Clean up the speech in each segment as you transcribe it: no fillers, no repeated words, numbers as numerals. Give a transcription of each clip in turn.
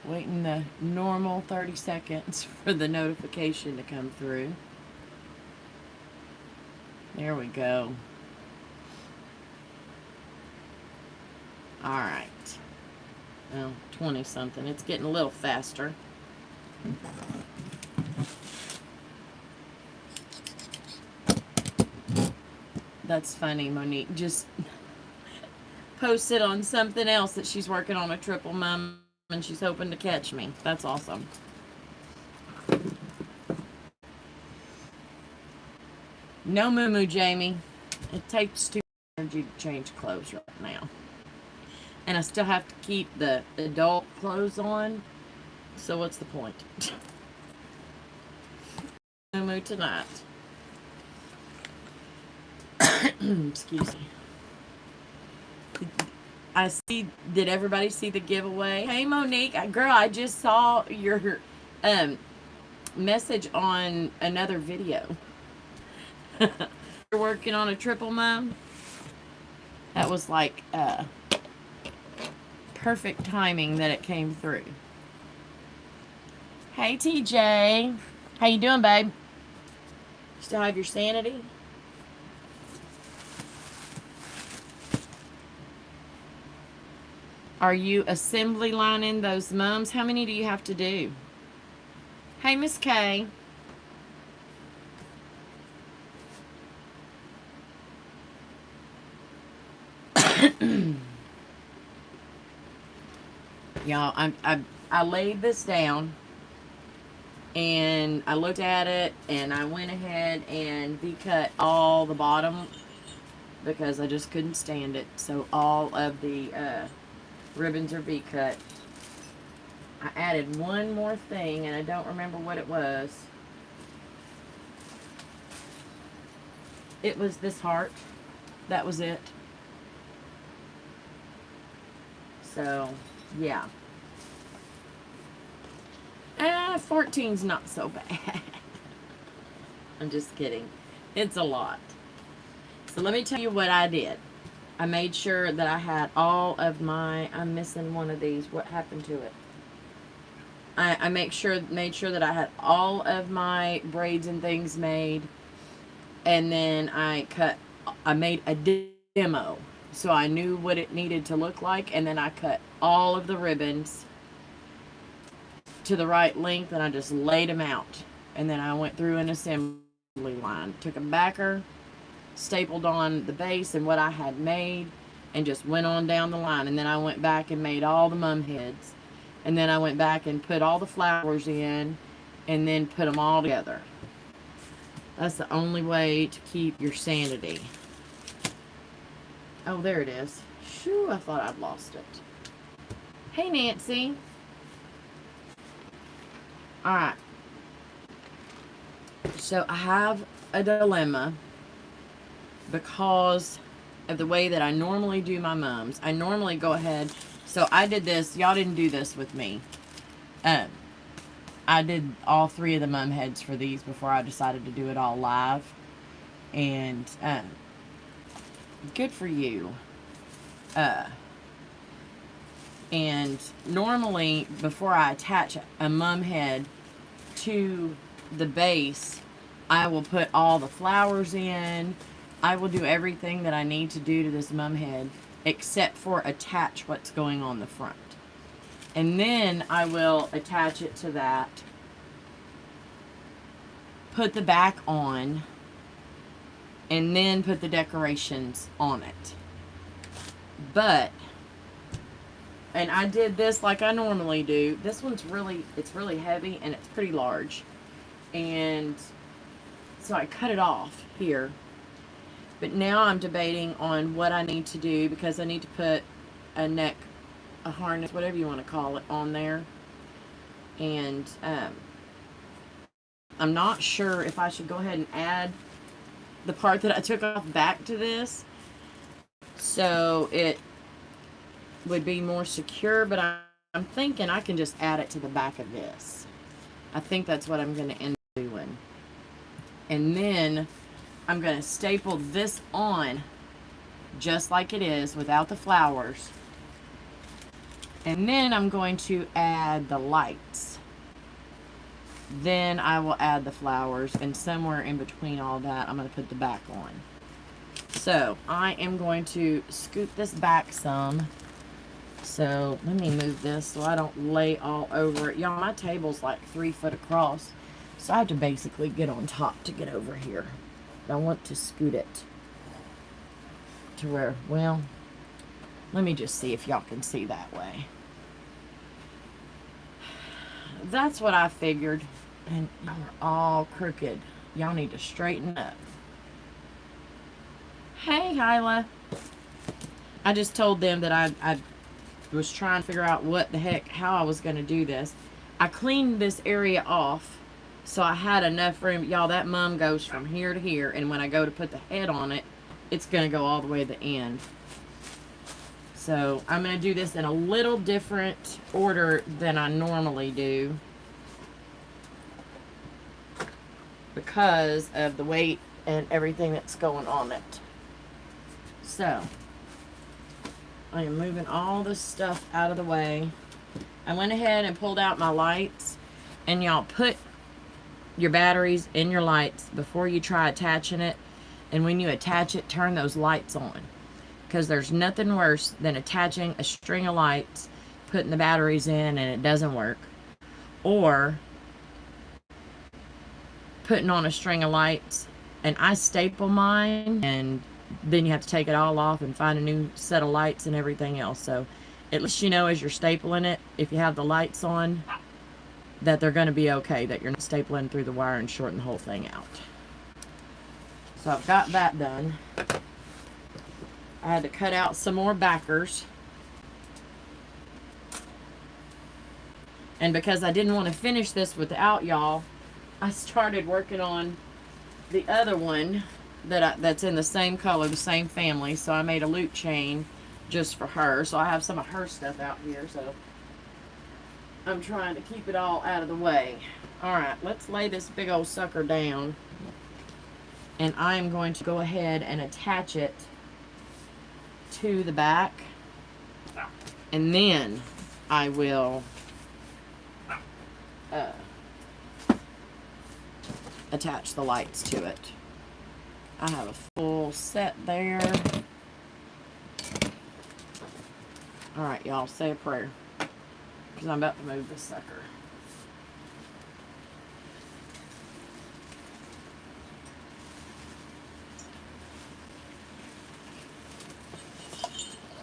Waiting the normal 30 seconds for the notification to come through. There we go. Alright. Well, 20 something. It's getting a little faster. That's funny, Monique. Just posted on something else that she's working on a triple mom and she's hoping to catch me. That's awesome. No moo-moo, Jamie. It takes too much energy to change clothes right now. And I still have to keep the adult clothes on. So what's the point? Moo-moo tonight. Excuse me. I see. Did everybody see the giveaway? Hey, Monique, girl, I just saw your message on another video. You're working on a triple mom. That was like perfect timing that it came through. Hey, TJ, how you doing, babe? Still have your sanity? Are you assembly lining those mums? How many do you have to do? Hey, Miss Kay. Y'all, I laid this down and I looked at it and I went ahead and V-cut all the bottom because I just couldn't stand it. So all of the ribbons are V-cut. I added one more thing and I don't remember what it was. It was this heart. That was it. So, yeah. 14's not so bad. I'm just kidding. It's a lot. So let me tell you what I did. I made sure that I had all of my, I'm missing one of these. What happened to it? I made sure that I had all of my braids and things made. And then I made a demo. So I knew what it needed to look like. And then I cut all of the ribbons to the right length and I just laid them out. And then I went through an assembly line. Took a backer, stapled on the base and what I had made, and just went on down the line. And then I went back and made all the mum heads. And then I went back and put all the flowers in and then put them all together. That's the only way to keep your sanity. Oh, there it is. Shoo, I thought I'd lost it. Hey, Nancy. Alright. So I have a dilemma because of the way that I normally do my mums. I normally go ahead. So I did this. Y'all didn't do this with me. I did all 3 of the mum heads for these before I decided to do it all live. And good for you. And normally, before I attach a mum head to the base, I will put all the flowers in. I will do everything that I need to do to this mum head, except for attach what's going on the front. And then I will attach it to that, put the back on, and then put the decorations on it. But, and I did this like I normally do. This one's it's really heavy and it's pretty large. And so I cut it off here. But now I'm debating on what I need to do because I need to put a harness, whatever you want to call it, on there. And I'm not sure if I should go ahead and add the part that I took off back to this, so it would be more secure, but I'm thinking I can just add it to the back of this. I think that's what I'm going to end up doing. And then I'm going to staple this on just like it is without the flowers. And then I'm going to add the lights. Then I will add the flowers, and somewhere in between all that, I'm going to put the back on. So I am going to scoot this back some. So let me move this so I don't lay all over it. Y'all, my table's like 3 foot across. So I have to basically get on top to get over here. I want to scoot it to where, well, let me just see if y'all can see that way. That's what I figured. And y'all are all crooked. Y'all need to straighten up. Hey, Hyla. I just told them that I was trying to figure out what the heck, how I was going to do this. I cleaned this area off so I had enough room. Y'all, that mum goes from here to here, and when I go to put the head on it, it's going to go all the way to the end. So I'm going to do this in a little different order than I normally do because of the weight and everything that's going on it. So I am moving all this stuff out of the way. I went ahead and pulled out my lights. And y'all, put your batteries in your lights before you try attaching it. And when you attach it, turn those lights on. Because there's nothing worse than attaching a string of lights, putting the batteries in, and it doesn't work. Or putting on a string of lights, and I staple mine, and then you have to take it all off and find a new set of lights and everything else. So at least you know as you're stapling it, if you have the lights on, that they're going to be okay, that you're not stapling through the wire and shorting the whole thing out. So I've got that done. I had to cut out some more backers. And because I didn't want to finish this without y'all, I started working on the other one that's in the same color, the same family. So I made a loop chain just for her. So I have some of her stuff out here. So I'm trying to keep it all out of the way. Alright, let's lay this big old sucker down. And I'm going to go ahead and attach it to the back. And then I will attach the lights to it. I have a full set there. Alright, y'all, say a prayer, because I'm about to move this sucker.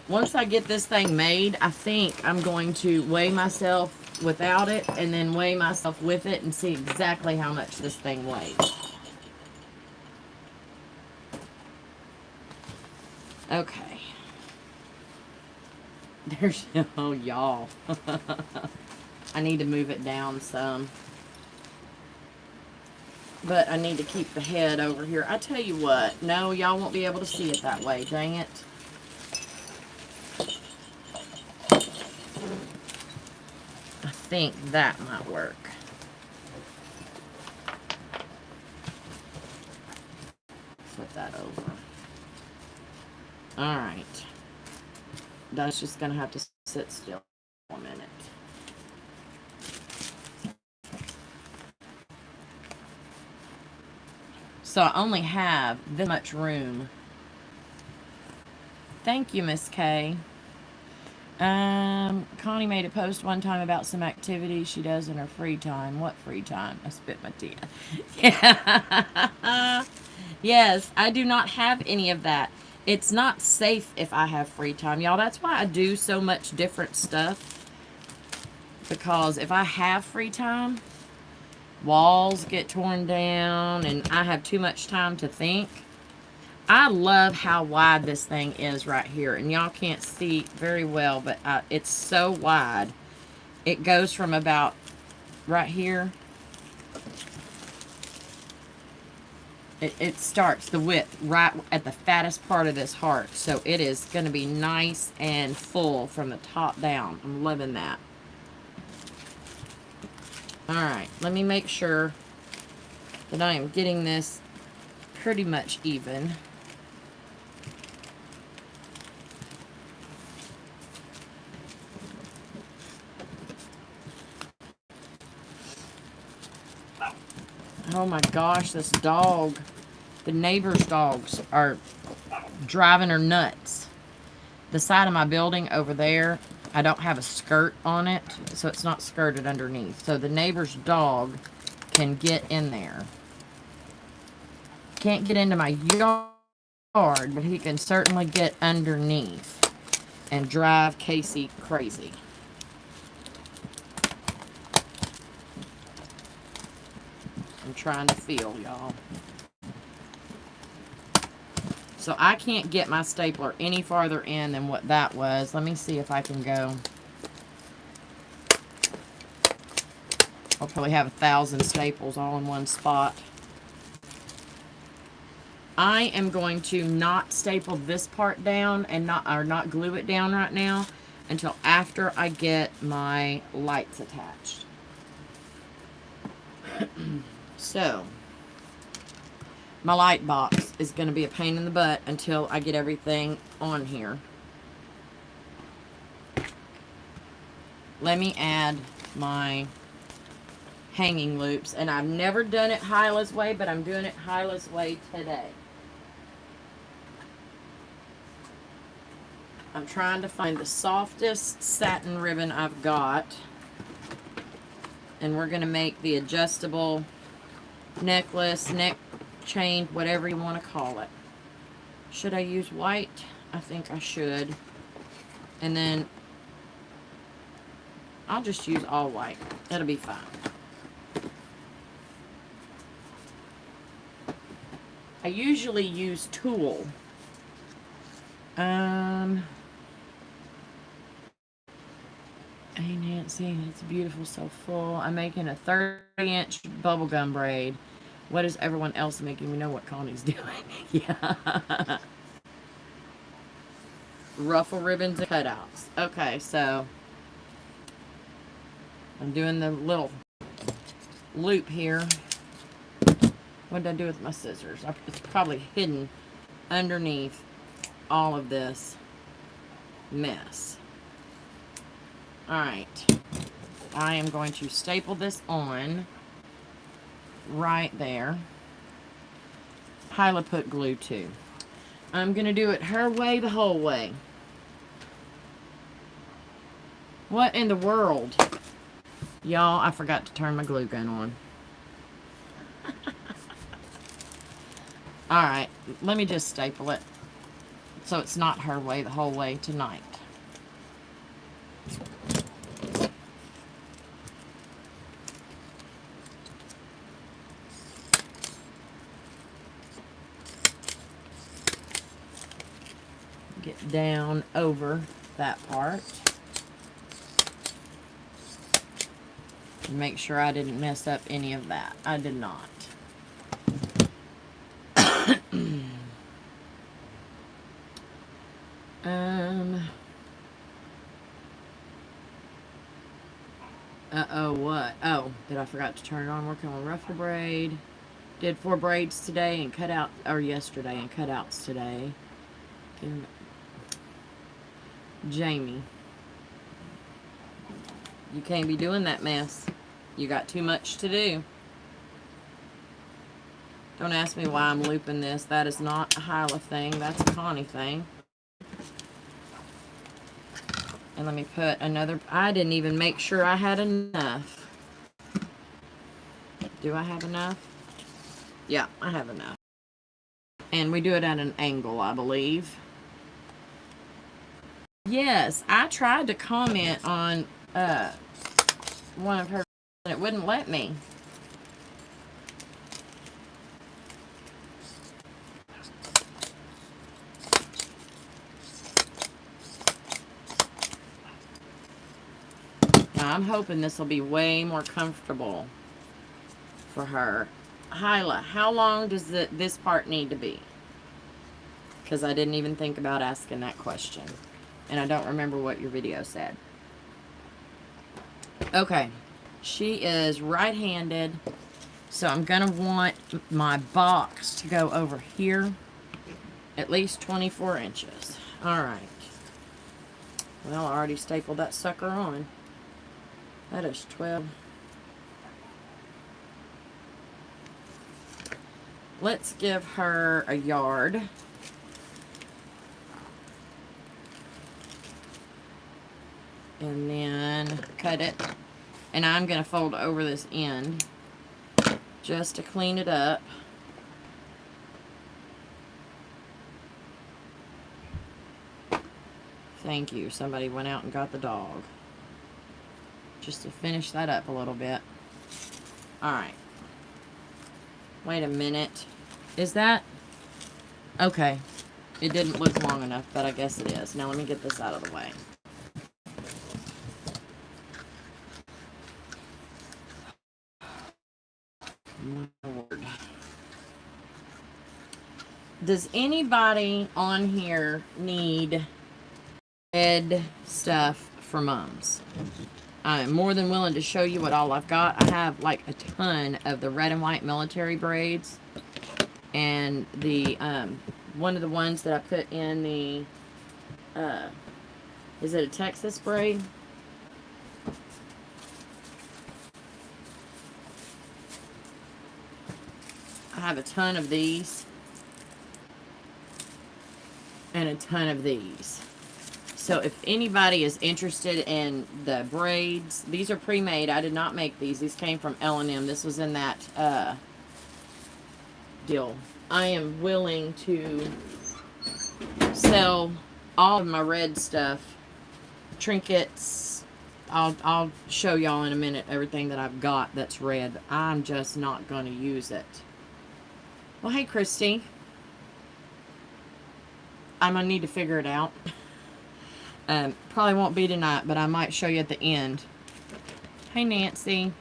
Once I get this thing made, I think I'm going to weigh myself without it and then weigh myself with it and see exactly how much this thing weighs. Okay. There's, oh, y'all. I need to move it down some. But I need to keep the head over here. I tell you what. No, y'all won't be able to see it that way. Dang it. I think that might work. Flip that over. Alright. That's just going to have to sit still for a minute. So I only have this much room. Thank you, Miss K. Connie made a post one time about some activities she does in her free time. What free time? I spit my tea. Yeah. Yes, I do not have any of that. It's not safe if I have free time, y'all. That's why I do so much different stuff. Because if I have free time, walls get torn down and I have too much time to think. I love how wide this thing is right here. And y'all can't see very well, but it's so wide. It goes from about right here. It starts the width right at the fattest part of this heart. So it is going to be nice and full from the top down. I'm loving that. Alright, let me make sure that I am getting this pretty much even. Oh my gosh, this dog. The neighbor's dogs are driving her nuts. The side of my building over there, I don't have a skirt on it, so it's not skirted underneath. So the neighbor's dog can get in there. Can't get into my yard, but he can certainly get underneath and drive Casey crazy. I'm trying to feel, y'all. So I can't get my stapler any farther in than what that was. Let me see if I can go. I'll probably have 1,000 staples all in one spot. I am going to not staple this part down and not glue it down right now until after I get my lights attached. So, my light box is going to be a pain in the butt until I get everything on here. Let me add my hanging loops. And I've never done it Hyla's way, but I'm doing it Hyla's way today. I'm trying to find the softest satin ribbon I've got. And we're going to make the adjustable necklace, neck chain, whatever you want to call it. Should I use white? I think I should. And then I'll just use all white. That'll be fine. I usually use tulle. Hey Nancy, it's beautiful, so full. I'm making a 30-inch bubblegum braid. What is everyone else making? We know what Connie's doing. Yeah. Ruffle ribbons and cutouts. Okay, so I'm doing the little loop here. What did I do with my scissors? It's probably hidden underneath all of this mess. Alright. I am going to staple this on right there. Hyla put glue too. I'm going to do it her way the whole way. What in the world? Y'all, I forgot to turn my glue gun on. Alright, let me just staple it so it's not her way the whole way tonight. Get down over that part. Make sure I didn't mess up any of that. I did not. Uh-oh, what? Oh, did I forgot to turn it on? Working on ruffle braid. Did 4 braids today and cut out, or yesterday and cutouts today. Jamie. You can't be doing that mess. You got too much to do. Don't ask me why I'm looping this. That is not a Hyla thing. That's a Connie thing. And let me put another... I didn't even make sure I had enough. Do I have enough? Yeah, I have enough. And we do it at an angle, I believe. Yes, I tried to comment on one of her, and it wouldn't let me. Now, I'm hoping this will be way more comfortable for her. Hyla, how long does this part need to be? Because I didn't even think about asking that question. And I don't remember what your video said. Okay. She is right-handed. So I'm going to want my box to go over here. At least 24 inches. Alright. Well, I already stapled that sucker on. That is 12. let's give her a yard. And then cut it. And I'm going to fold over this end just to clean it up. Thank you. Somebody went out and got the dog. Just to finish that up a little bit. Alright. Wait a minute. Is that? Okay. It didn't look long enough, but I guess it is. Now let me get this out of the way. My word. Does anybody on here need red stuff for mums? I'm more than willing to show you what all I've got. I have like a ton of the red and white military braids. And the, one of the ones that I put in the, is it a Texas braid? I have a ton of these. And a ton of these. So if anybody is interested in the braids, these are pre-made. I did not make these. These came from L&M. This was in that deal. I am willing to sell all of my red stuff, trinkets. I'll show y'all in a minute everything that I've got that's red. But I'm just not going to use it. Well, hey, Christy. I'm going to need to figure it out. Probably won't be tonight, but I might show you at the end. Hey, Nancy.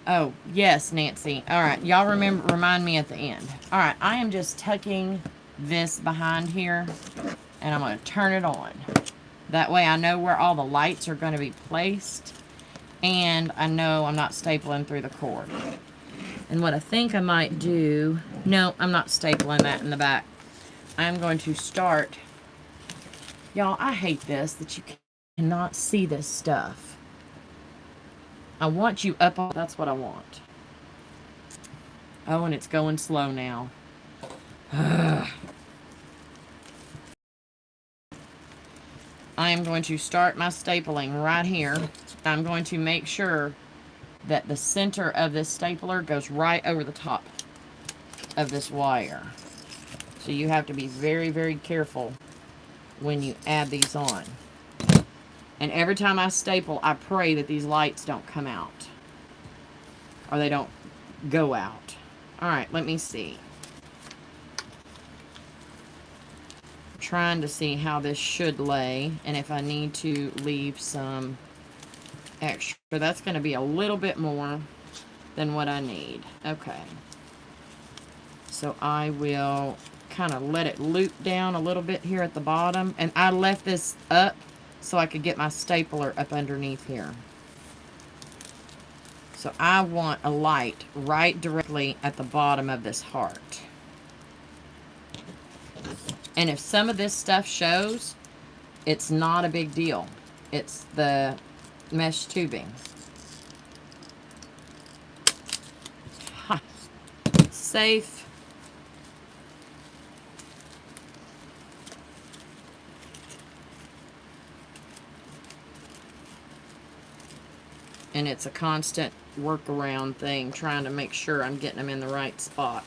Oh, yes, Nancy. All right, y'all remind me at the end. All right, I am just tucking this behind here, and I'm going to turn it on. That way I know where all the lights are going to be placed, and I know I'm not stapling through the cord. And what I think I might do... No, I'm not stapling that in the back. I'm going to start... Y'all, I hate this, that you cannot see this stuff. I want you up on... That's what I want. Oh, and it's going slow now. I am going to start my stapling right here. I'm going to make sure that the center of this stapler goes right over the top of this wire. So you have to be very, very careful when you add these on. And every time I staple, I pray that these lights don't come out. Or they don't go out. Alright, let me see. I'm trying to see how this should lay. And if I need to leave some extra. That's going to be a little bit more than what I need. Okay. So I will kind of let it loop down a little bit here at the bottom. And I left this up so I could get my stapler up underneath here. So I want a light right directly at the bottom of this heart. And if some of this stuff shows, it's not a big deal. It's the mesh tubing. Ha. Safe. And it's a constant workaround thing, trying to make sure I'm getting them in the right spot.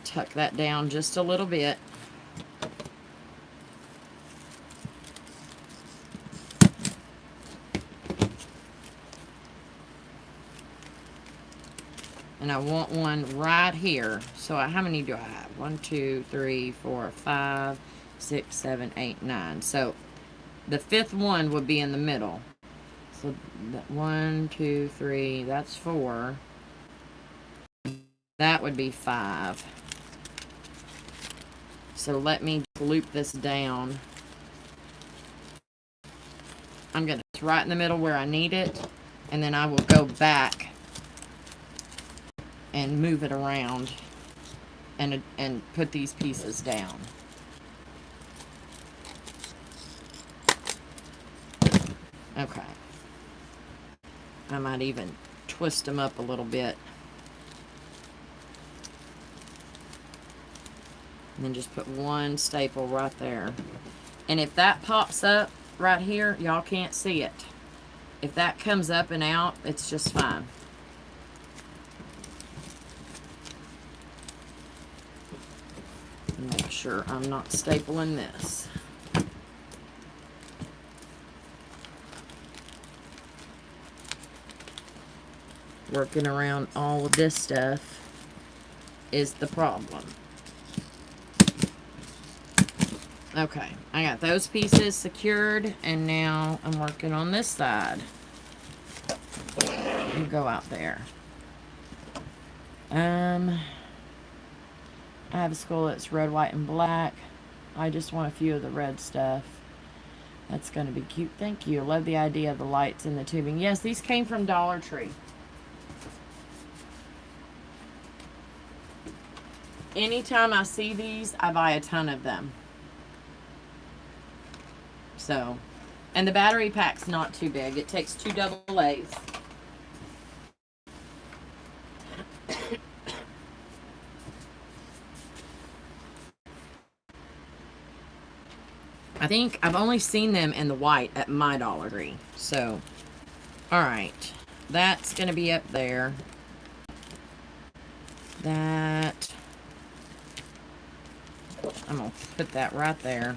Tuck that down just a little bit. And I want one right here. So how many do I have? 1, 2, 3, 4, 5, 6, 7, 8, 9. So the fifth one would be in the middle. So 1, 2, 3, that's 4. That would be 5. So let me loop this down. I'm going to put it right in the middle where I need it. And then I will go back and move it around and put these pieces down. Okay. I might even twist them up a little bit. And then just put one staple right there. And if that pops up right here, y'all can't see it. If that comes up and out, it's just fine. Make sure I'm not stapling this. Working around all of this stuff is the problem. Okay, I got those pieces secured, and now I'm working on this side. You go out there. I have a school that's red, white, and black. I just want a few of the red stuff. That's going to be cute. Thank you. Love the idea of the lights in the tubing. Yes, these came from Dollar Tree. Anytime I see these, I buy a ton of them. So, and the battery pack's not too big. It takes 2 AA's. I think I've only seen them in the white at my Dollar Tree. So, alright. That's going to be up there. That. I'm going to put that right there.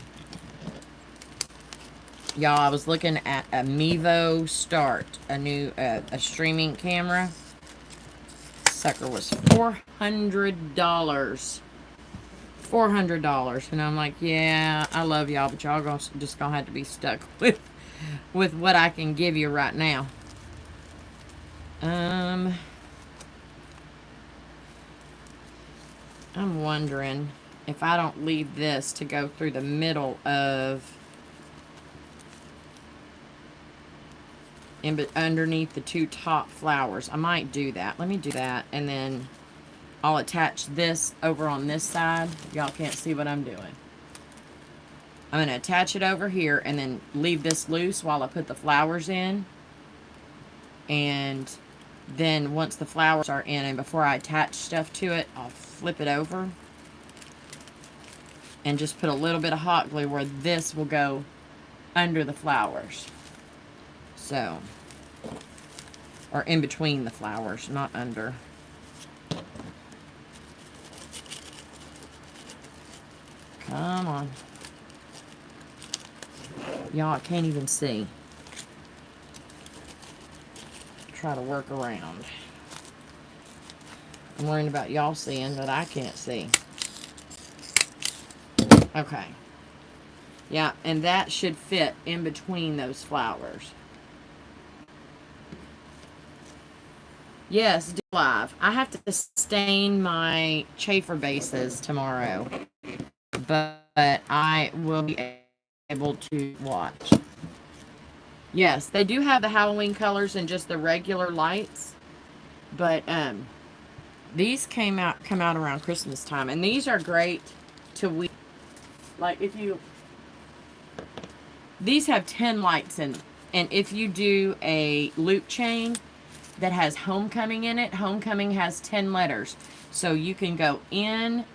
Y'all, I was looking at a Mevo Start, a new a streaming camera. Sucker was $400. $400, and I'm like, yeah, I love y'all, but y'all just gonna have to be stuck with what I can give you right now. I'm wondering if I don't leave this to go through the middle of underneath the 2 top flowers. I might do that. Let me do that, and then I'll attach this over on this side. Y'all can't see what I'm doing. I'm going to attach it over here and then leave this loose while I put the flowers in. And then once the flowers are in and before I attach stuff to it, I'll flip it over. And just put a little bit of hot glue where this will go under the flowers. So, or in between the flowers, not under. Come on. Y'all, I can't even see. Try to work around. I'm worrying about y'all seeing, but I can't see. Okay. Yeah, and that should fit in between those flowers. Yes, do live. I have to stain my chafer bases tomorrow, but I will be able to watch. Yes, they do have the Halloween colors and just the regular lights, but these come out around Christmas time, and these are great to weave. Like if you, these have 10 lights in them, and if you do a loop chain that has homecoming in it, homecoming has 10 letters. So you can go in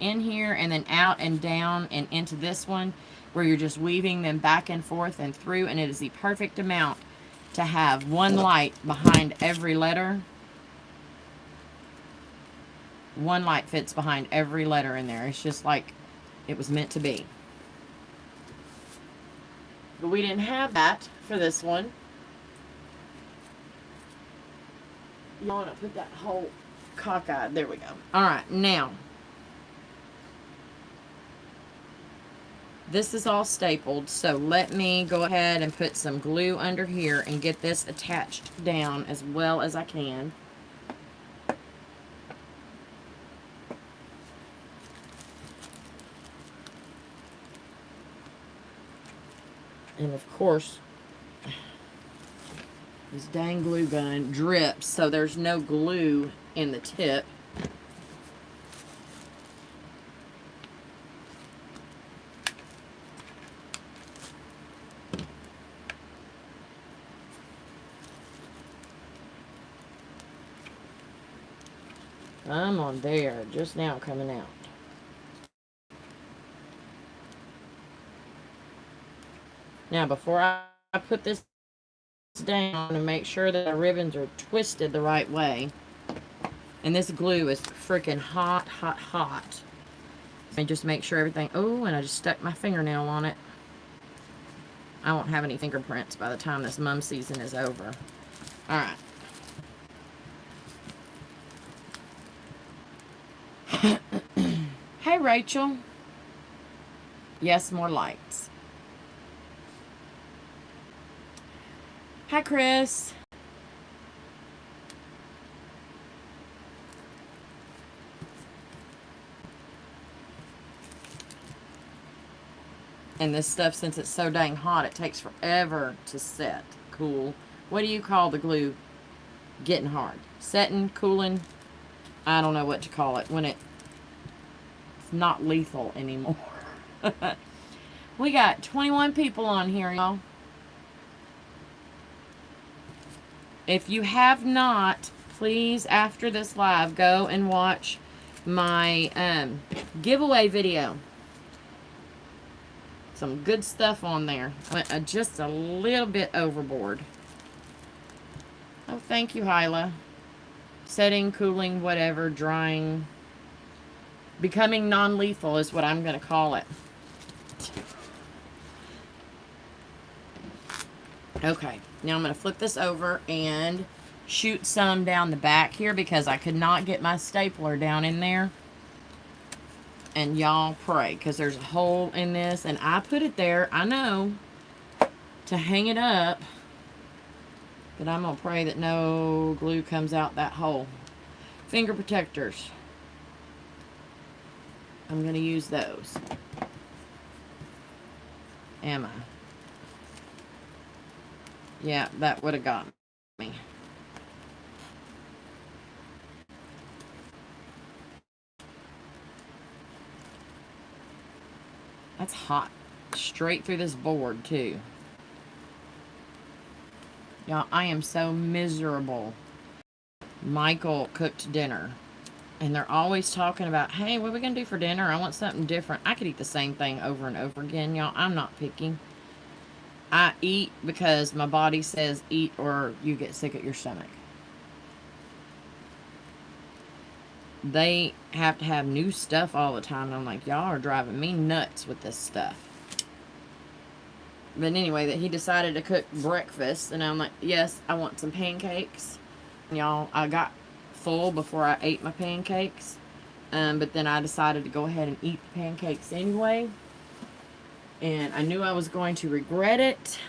here and then out and down and into this one where you're just weaving them back and forth and through, and it is the perfect amount to have one light behind every letter. One light fits behind every letter in there. It's just like it was meant to be. But we didn't have that for this one. You want to put that whole cockeyed. There we go. Alright, now. This is all stapled, so let me go ahead and put some glue under here and get this attached down as well as I can. And of course, this dang glue gun drips, so there's no glue in the tip. Come on, there. Just now coming out. Now, before I put this down and make sure that the ribbons are twisted the right way, and this glue is freaking hot, hot, hot. And just make sure everything... Oh, and I just stuck my fingernail on it. I won't have any fingerprints by the time this mum season is over. Alright. Hey, Rachel. Yes, more lights. Hi, Chris. And this stuff, since it's so dang hot, it takes forever to set. Cool. What do you call the glue getting hard? Setting, cooling? I don't know what to call it when it's not lethal anymore. We got 21 people on here, y'all. If you have not, please, after this live, go and watch my giveaway video. Some good stuff on there. Went just a little bit overboard. Oh, thank you, Hyla. Setting, cooling, whatever, drying. Becoming non-lethal is what I'm going to call it. Okay, now I'm going to flip this over and shoot some down the back here because I could not get my stapler down in there. And y'all pray, because there's a hole in this, and I put it there, I know, to hang it up, but I'm going to pray that no glue comes out that hole. Finger protectors. I'm going to use those. Am I? Yeah, that would have got me. That's hot. Straight through this board, too. Y'all, I am so miserable. Michael cooked dinner. And they're always talking about, hey, what are we going to do for dinner? I want something different. I could eat the same thing over and over again, y'all. I'm not picky. I eat because my body says eat or you get sick at your stomach. They have to have new stuff all the time. And I'm like, y'all are driving me nuts with this stuff. But anyway, that he decided to cook breakfast. And I'm like, yes, I want some pancakes. Y'all, I got full before I ate my pancakes. But then I decided to go ahead and eat the pancakes anyway. And I knew I was going to regret it.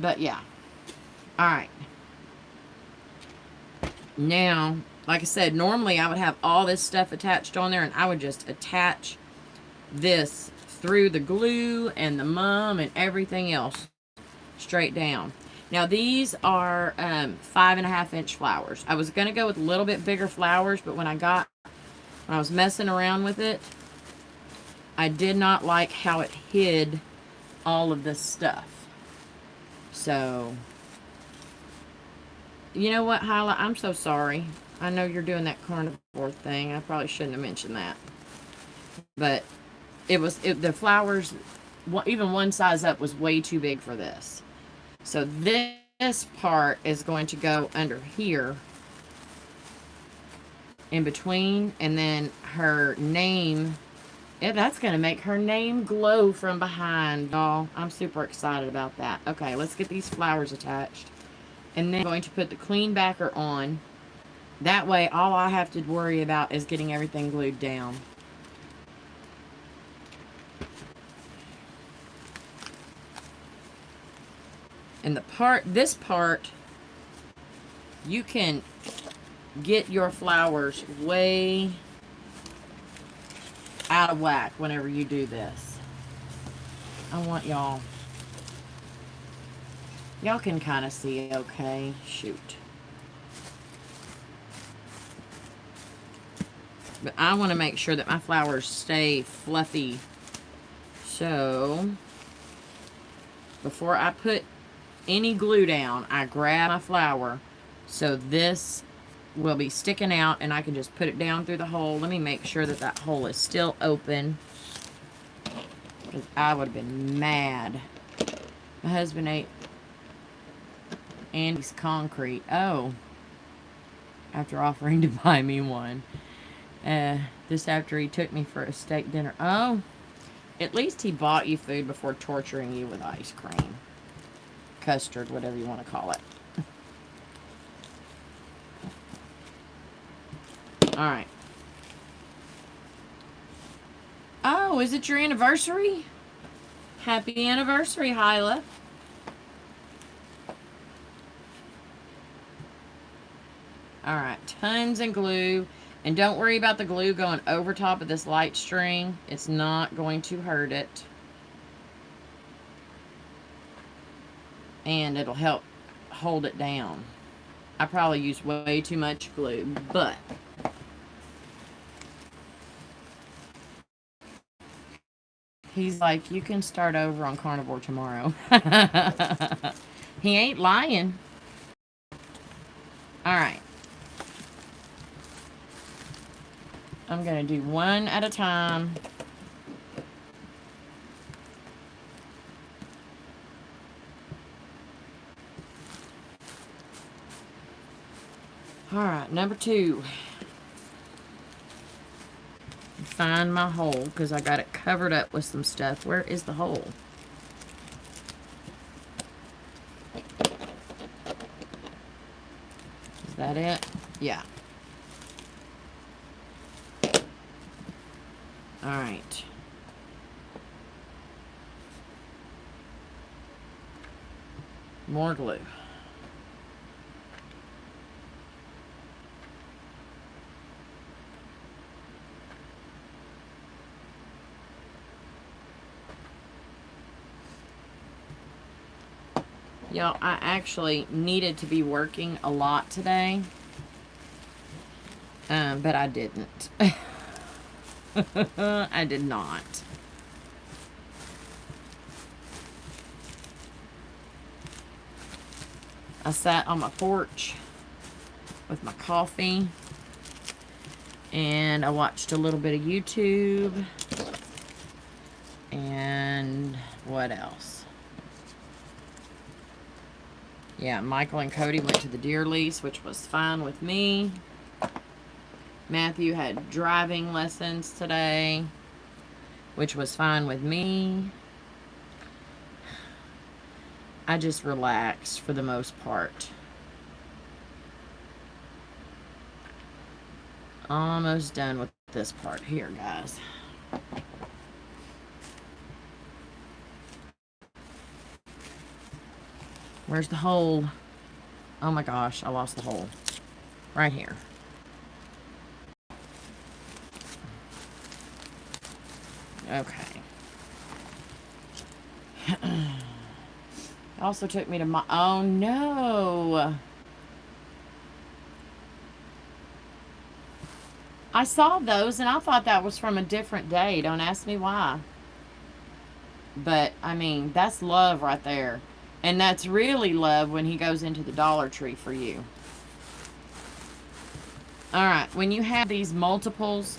But yeah. Alright. Now, like I said, normally I would have all this stuff attached on there, and I would just attach this through the glue and the mum and everything else straight down. Now, these are 5.5 inch flowers. I was going to go with a little bit bigger flowers, but when I was messing around with it, I did not like how it hid all of this stuff. So, you know what, Hyla? I'm so sorry. I know you're doing that carnivore thing. I probably shouldn't have mentioned that. But the flowers, even one size up, was way too big for this. So this part is going to go under here in between, and then her name, that's going to make her name glow from behind, y'all. I'm super excited about that. Okay, let's get these flowers attached. And then I'm going to put the clean backer on. That way, all I have to worry about is getting everything glued down. And this part, you can get your flowers way out of whack whenever you do this. I want y'all can kind of see, okay? Shoot. But I want to make sure that my flowers stay fluffy. So, before I put any glue down, I grab my flower so this will be sticking out, and I can just put it down through the hole. Let me make sure that that hole is still open, because I would have been mad. My husband ate Andy's concrete. Oh, after offering to buy me one. This after he took me for a steak dinner. Oh, at least he bought you food before torturing you with ice cream. Custard, whatever you want to call it. Alright. Oh, is it your anniversary? Happy anniversary, Hyla. Alright, tons of glue. And don't worry about the glue going over top of this light string. It's not going to hurt it. And it'll help hold it down. I probably used way too much glue, but he's like, you can start over on carnivore tomorrow. He ain't lying. Alright. I'm going to do one at a time. Alright, number 2. Find my hole, because I got it covered up with some stuff. Where is the hole? Is that it? Yeah. Alright. More glue. Y'all, I actually needed to be working a lot today. But I didn't. I did not. I sat on my porch with my coffee. And I watched a little bit of YouTube. And what else? Yeah, Michael and Cody went to the deer lease, which was fine with me. Matthew had driving lessons today, which was fine with me. I just relaxed for the most part. Almost done with this part here, guys. Where's the hole? Oh my gosh, I lost the hole. Right here. Okay. Also took me to my... Oh no! I saw those and I thought that was from a different day. Don't ask me why. But, I mean, that's love right there. And that's really love when he goes into the Dollar Tree for you. Alright, when you have these multiples,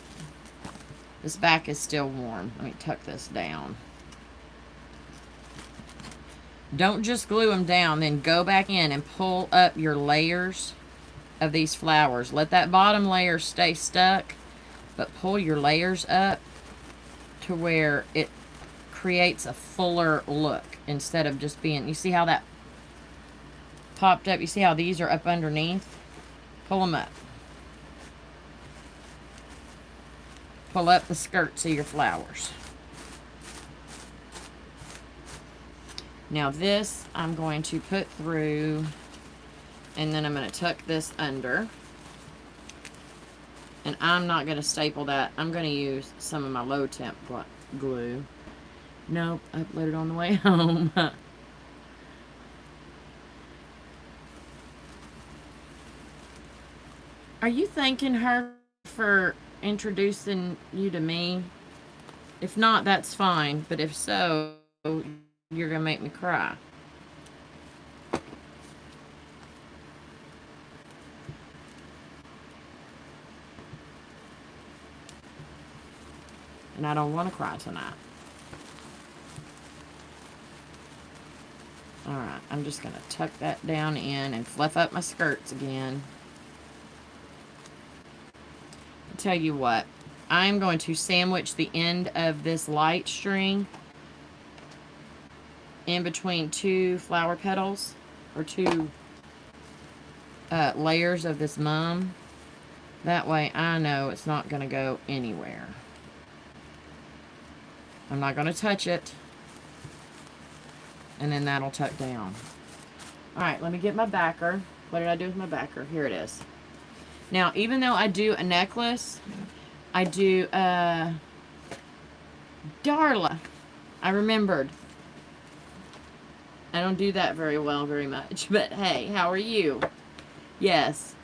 this back is still warm. Let me tuck this down. Don't just glue them down, then go back in and pull up your layers of these flowers. Let that bottom layer stay stuck, but pull your layers up to where it creates a fuller look instead of just being, you see how that popped up? You see how these are up underneath? Pull them up. Pull up the skirts of your flowers. Now this I'm going to put through, and then I'm going to tuck this under. And I'm not going to staple that. I'm going to use some of my low temp glue. Nope, uploaded on the way home. Are you thanking her for introducing you to me? If not, that's fine. But if so, you're going to make me cry. And I don't want to cry tonight. Alright, I'm just going to tuck that down in and fluff up my skirts again. I'll tell you what, I'm going to sandwich the end of this light string in between two flower petals, or two layers of this mum. That way I know it's not going to go anywhere. I'm not going to touch it. And then that'll tuck down. Alright, let me get my backer. What did I do with my backer? Here it is. Now, even though I do a necklace, I do Darla. I remembered. I don't do that very well very much. But hey, how are you? Yes.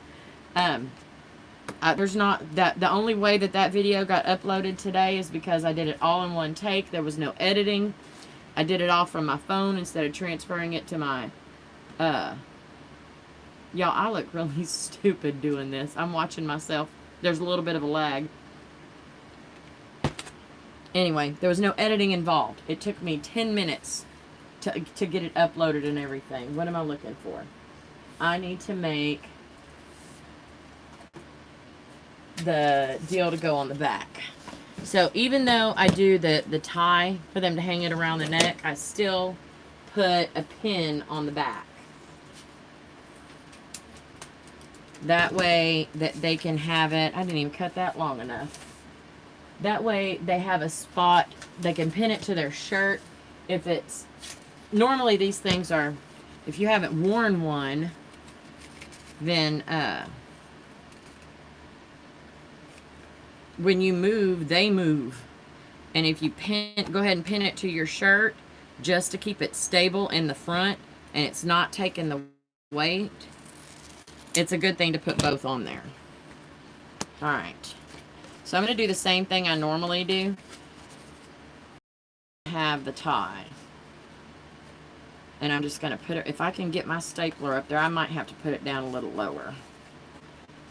There's not that. The only way that video got uploaded today is because I did it all in one take. There was no editing. I did it all from my phone instead of transferring it to my, y'all, I look really stupid doing this. I'm watching myself. There's a little bit of a lag. Anyway, there was no editing involved. It took me 10 minutes to get it uploaded and everything. What am I looking for? I need to make the deal to go on the back. So even though I do the tie for them to hang it around the neck, I still put a pin on the back. That way that they can have it. I didn't even cut that long enough. That way they have a spot. They can pin it to their shirt. If it's, normally these things are, if you haven't worn one, then when you move, they move. And if you go ahead and pin it to your shirt just to keep it stable in the front and it's not taking the weight, it's a good thing to put both on there. Alright. So I'm going to do the same thing I normally do. Have the tie. And I'm just going to put it, if I can get my stapler up there, I might have to put it down a little lower.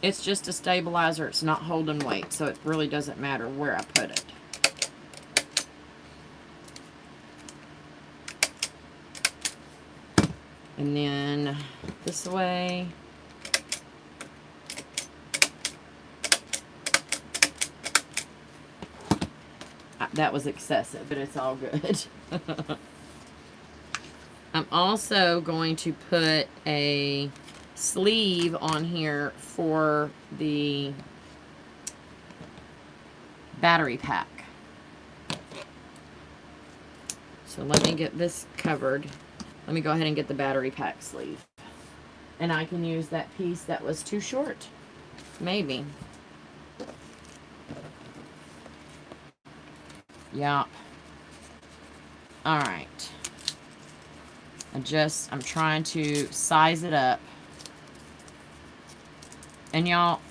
It's just a stabilizer. It's not holding weight, so it really doesn't matter where I put it. And then this way. That was excessive, but it's all good. I'm also going to put a sleeve on here for the battery pack. So let me get this covered. Let me go ahead and get the battery pack sleeve. And I can use that piece that was too short. Maybe. Yeah. Alright. I'm trying to size it up. And y'all,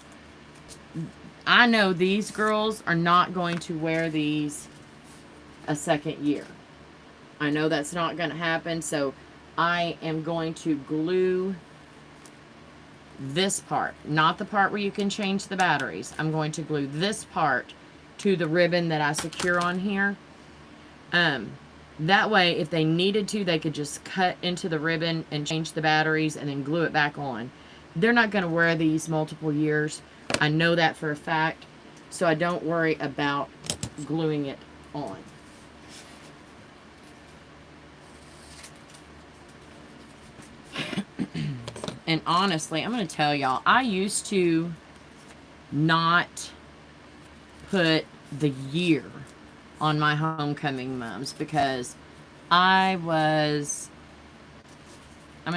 I know these girls are not going to wear these a second year. I know that's not going to happen, so I am going to glue this part, not the part where you can change the batteries. I'm going to glue this part to the ribbon that I secure on here. That way, if they needed to, they could just cut into the ribbon and change the batteries and then glue it back on. They're not going to wear these multiple years. I know that for a fact, so I don't worry about gluing it on. And honestly, I'm going to tell y'all, I used to not put the year on my homecoming mums because I'm going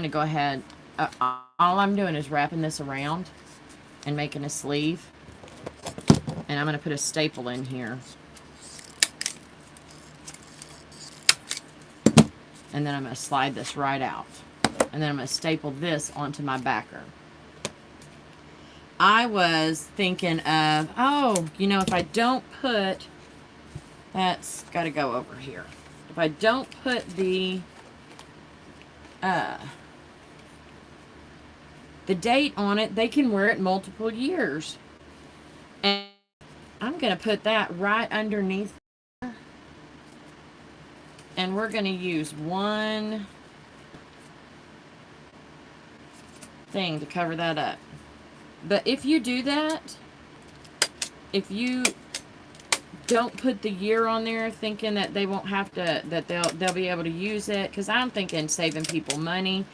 to go ahead, all I'm doing is wrapping this around and making a sleeve, and I'm going to put a staple in here, and then I'm going to slide this right out, and then I'm going to staple this onto my backer. I was thinking of, oh, you know, if I don't put, that's got to go over here. If I don't put the date on it, they can wear it multiple years. And I'm going to put that right underneath And we're going to use one thing to cover that up. But if you do that, if you don't put the year on there thinking that they won't have to, that they'll be able to use it, because I'm thinking saving people money.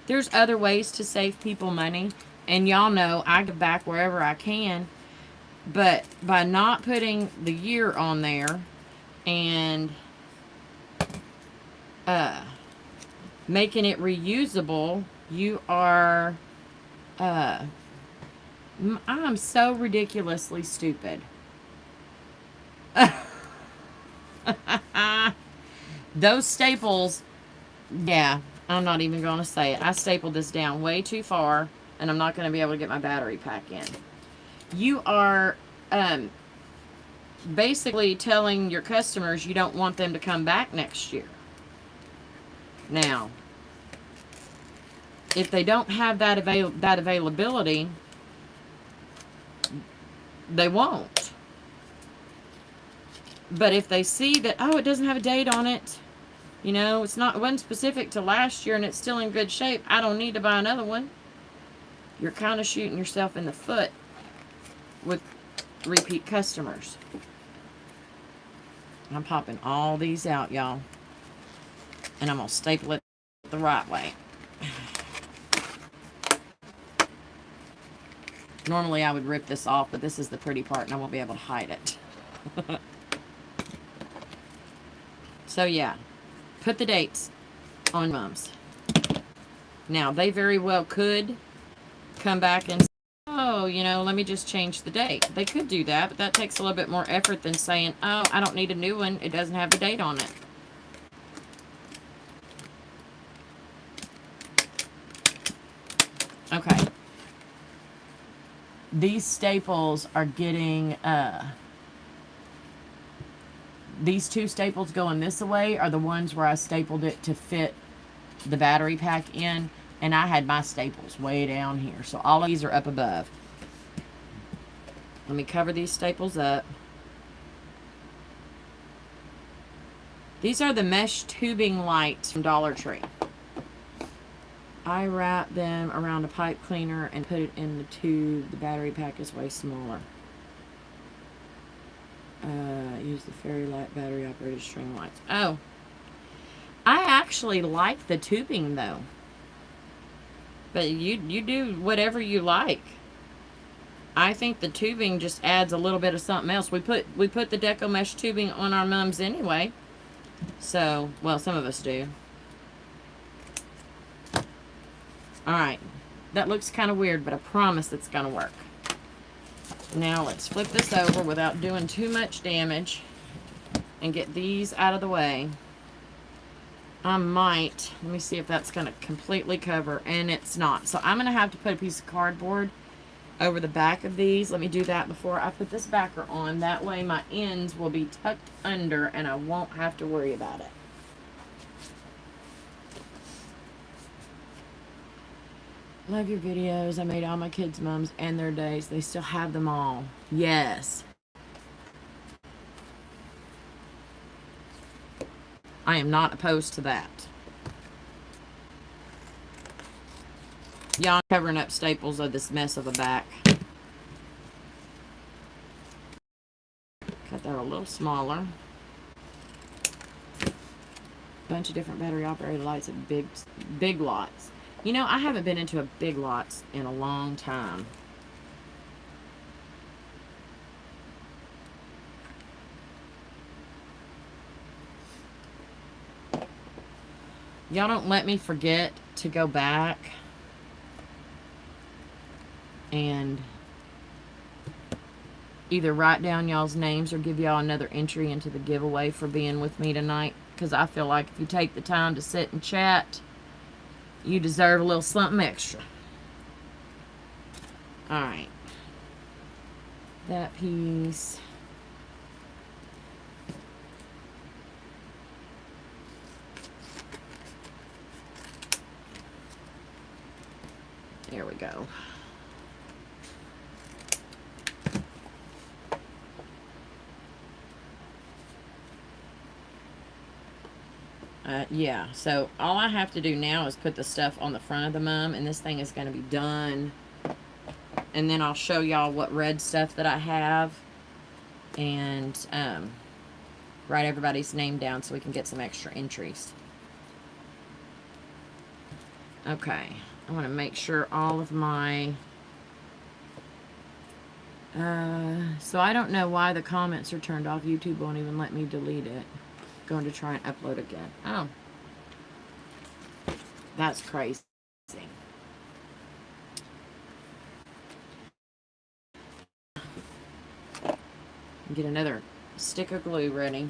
There's other ways to save people money, and y'all know I give back wherever I can. But by not putting the year on there and making it reusable, you are I'm so ridiculously stupid. Those staples, yeah, I'm not even going to say it. I stapled this down way too far, and I'm not going to be able to get my battery pack in. You are basically telling your customers you don't want them to come back next year. Now, if they don't have that availability, they won't. But if they see that, oh, it doesn't have a date on it, you know, it wasn't specific to last year and it's still in good shape, I don't need to buy another one. You're kind of shooting yourself in the foot with repeat customers. I'm popping all these out, y'all. And I'm going to staple it the right way. Normally I would rip this off, but this is the pretty part and I won't be able to hide it. So yeah, put the dates on mums. Now, they very well could come back and say, oh, you know, let me just change the date. They could do that, but that takes a little bit more effort than saying, oh, I don't need a new one. It doesn't have the date on it. Okay. These staples are getting, these two staples going this way are the ones where I stapled it to fit the battery pack in, and I had my staples way down here. So all of these are up above. Let me cover these staples up. These are the mesh tubing lights from Dollar Tree. I wrap them around a pipe cleaner and put it in the tube. The battery pack is way smaller. Use the fairy light battery operated string lights. Oh, I actually like the tubing though. But you do whatever you like. I think the tubing just adds a little bit of something else. We put the Deco Mesh tubing on our mums anyway. So, well, some of us do. Alright. That looks kind of weird, but I promise it's going to work. Now, let's flip this over without doing too much damage and get these out of the way. I might, let me see if that's going to completely cover, and it's not. So I'm going to have to put a piece of cardboard over the back of these. Let me do that before I put this backer on. That way my ends will be tucked under and I won't have to worry about it. Love your videos. I made all my kids' mums and their days. They still have them all. Yes. I am not opposed to that. Yeah, I'm covering up staples of this mess of a back. Cut that a little smaller. Bunch of different battery operated lights at big lots. You know, I haven't been into a Big Lots in a long time. Y'all don't let me forget to go back and either write down y'all's names or give y'all another entry into the giveaway for being with me tonight. Because I feel like if you take the time to sit and chat, you deserve a little something extra. Alright. That piece. There we go. Yeah, so all I have to do now is put the stuff on the front of the mum, and this thing is going to be done. And then I'll show y'all what red stuff that I have, and write everybody's name down so we can get some extra entries. Okay, I want to make sure all of my... so I don't know why the comments are turned off. YouTube won't even let me delete it. Going to try and upload again. Oh. That's crazy. Get another stick of glue ready.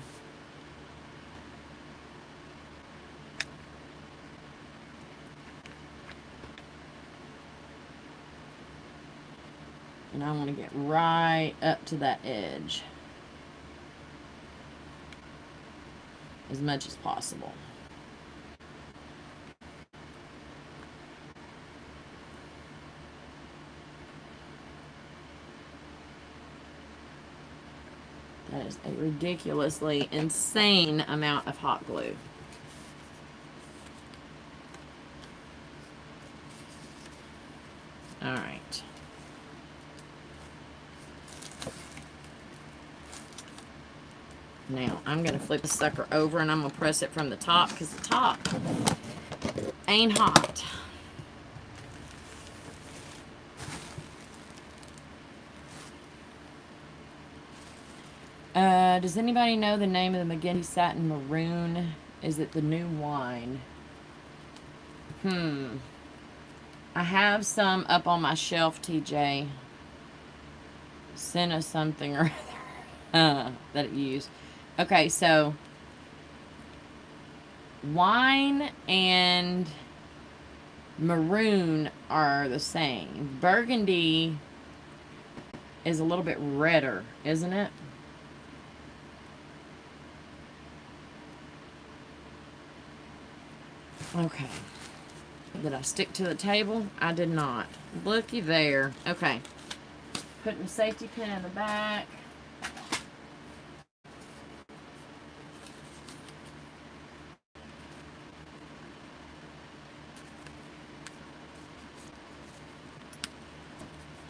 And I want to get right up to that edge as much as possible. That is a ridiculously insane amount of hot glue. All right. Now, I'm going to flip the sucker over and I'm going to press it from the top because the top ain't hot. Does anybody know the name of the McGinty Satin Maroon? Is it the new wine? I have some up on my shelf, TJ. Sent us something or other that it used. Okay, so wine and maroon are the same. Burgundy is a little bit redder, isn't it? Okay. Did I stick to the table? I did not. Looky there. Okay. Putting the safety pin in the back.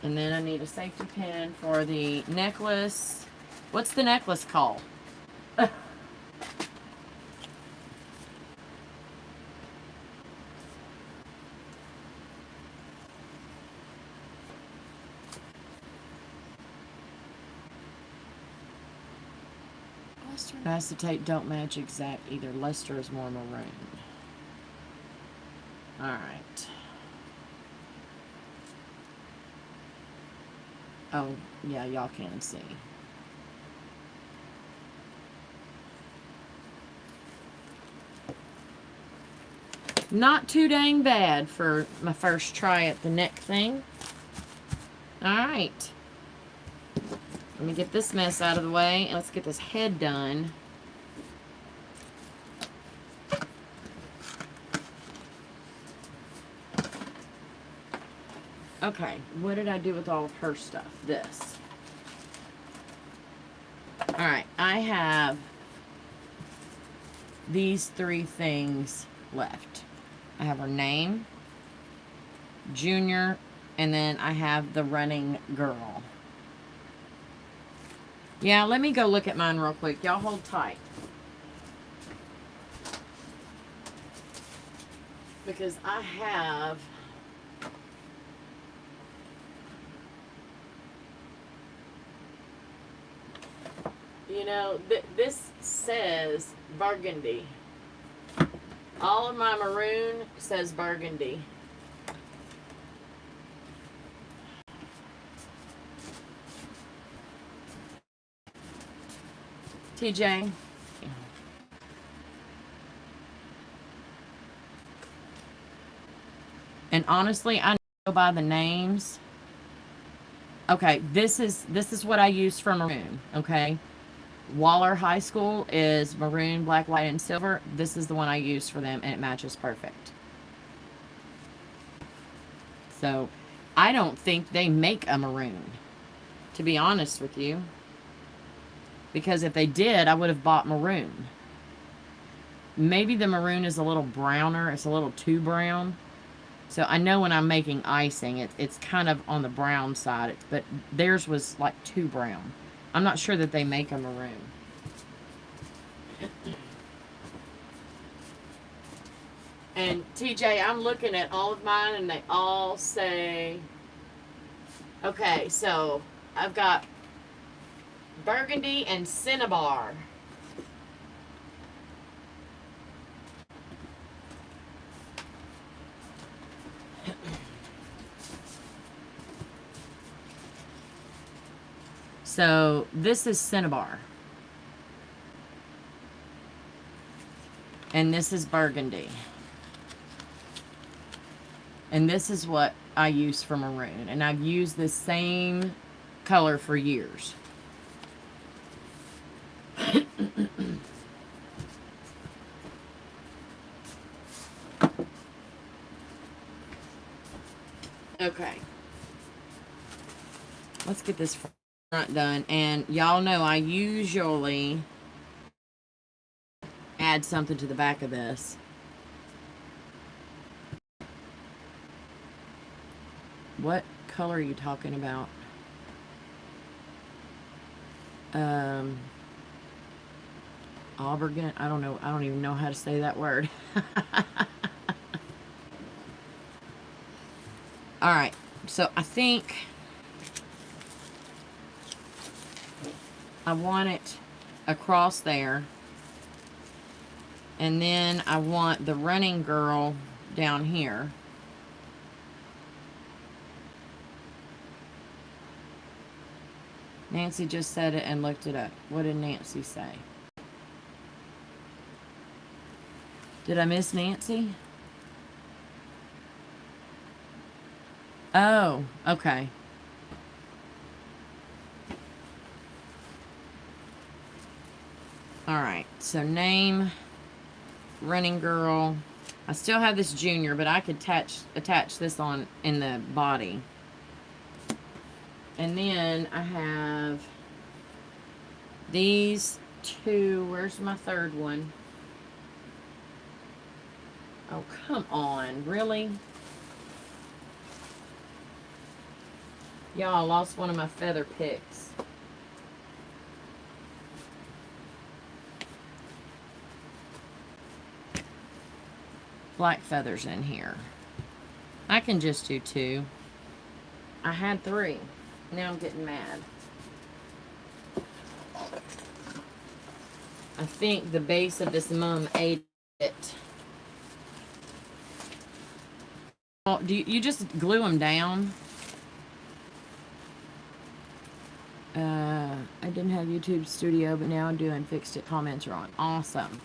And then I need a safety pin for the necklace. What's the necklace called? Luster and acetate don't match exact either. Luster is more maroon. Alright. Oh, yeah, y'all can see. Not too dang bad for my first try at the neck thing. Alright. Let me get this mess out of the way and let's get this head done. Okay, what did I do with all of her stuff? This. Alright, I have these 3 things left. I have her name, Junior, and then I have the running girl. Yeah, let me go look at mine real quick. Y'all hold tight. Because I have... You know, this says burgundy. All of my maroon says burgundy. TJ. And honestly, I know by the names. Okay, this is what I use for maroon, okay? Waller High School is maroon, black, white, and silver. This is the one I use for them, and it matches perfect. So, I don't think they make a maroon, to be honest with you. Because if they did, I would have bought maroon. maybe the maroon is a little browner. It's a little too brown. So I know when I'm making icing, it's kind of on the brown side, but theirs was like too brown. I'm not sure that they make a maroon. And TJ, I'm looking at all of mine and they all say, okay, so I've got burgundy and cinnabar. So this is cinnabar. And this is burgundy. And this is what I use for maroon. And I've used this same color for years. Okay. Let's get this front done. And y'all know I usually add something to the back of this. What color are you talking about? Aubergine. I don't know. I don't even know how to say that word. All right. So I think I want it across there. And then I want the running girl down here. Nancy just said it and looked it up. What did Nancy say? Did I miss Nancy? Oh, okay. All right, so name, running girl. I still have this junior, but I could attach this on in the body. And then I have these two. Where's my third one? Oh, come on. Really? Y'all, I lost one of my feather picks. Black feathers in here. I can just do two. I had three. Now I'm getting mad. I think the base of this mum ate it. Oh, do you just glue them down? I didn't have YouTube Studio, but now I do and fixed it. Comments are on. Awesome.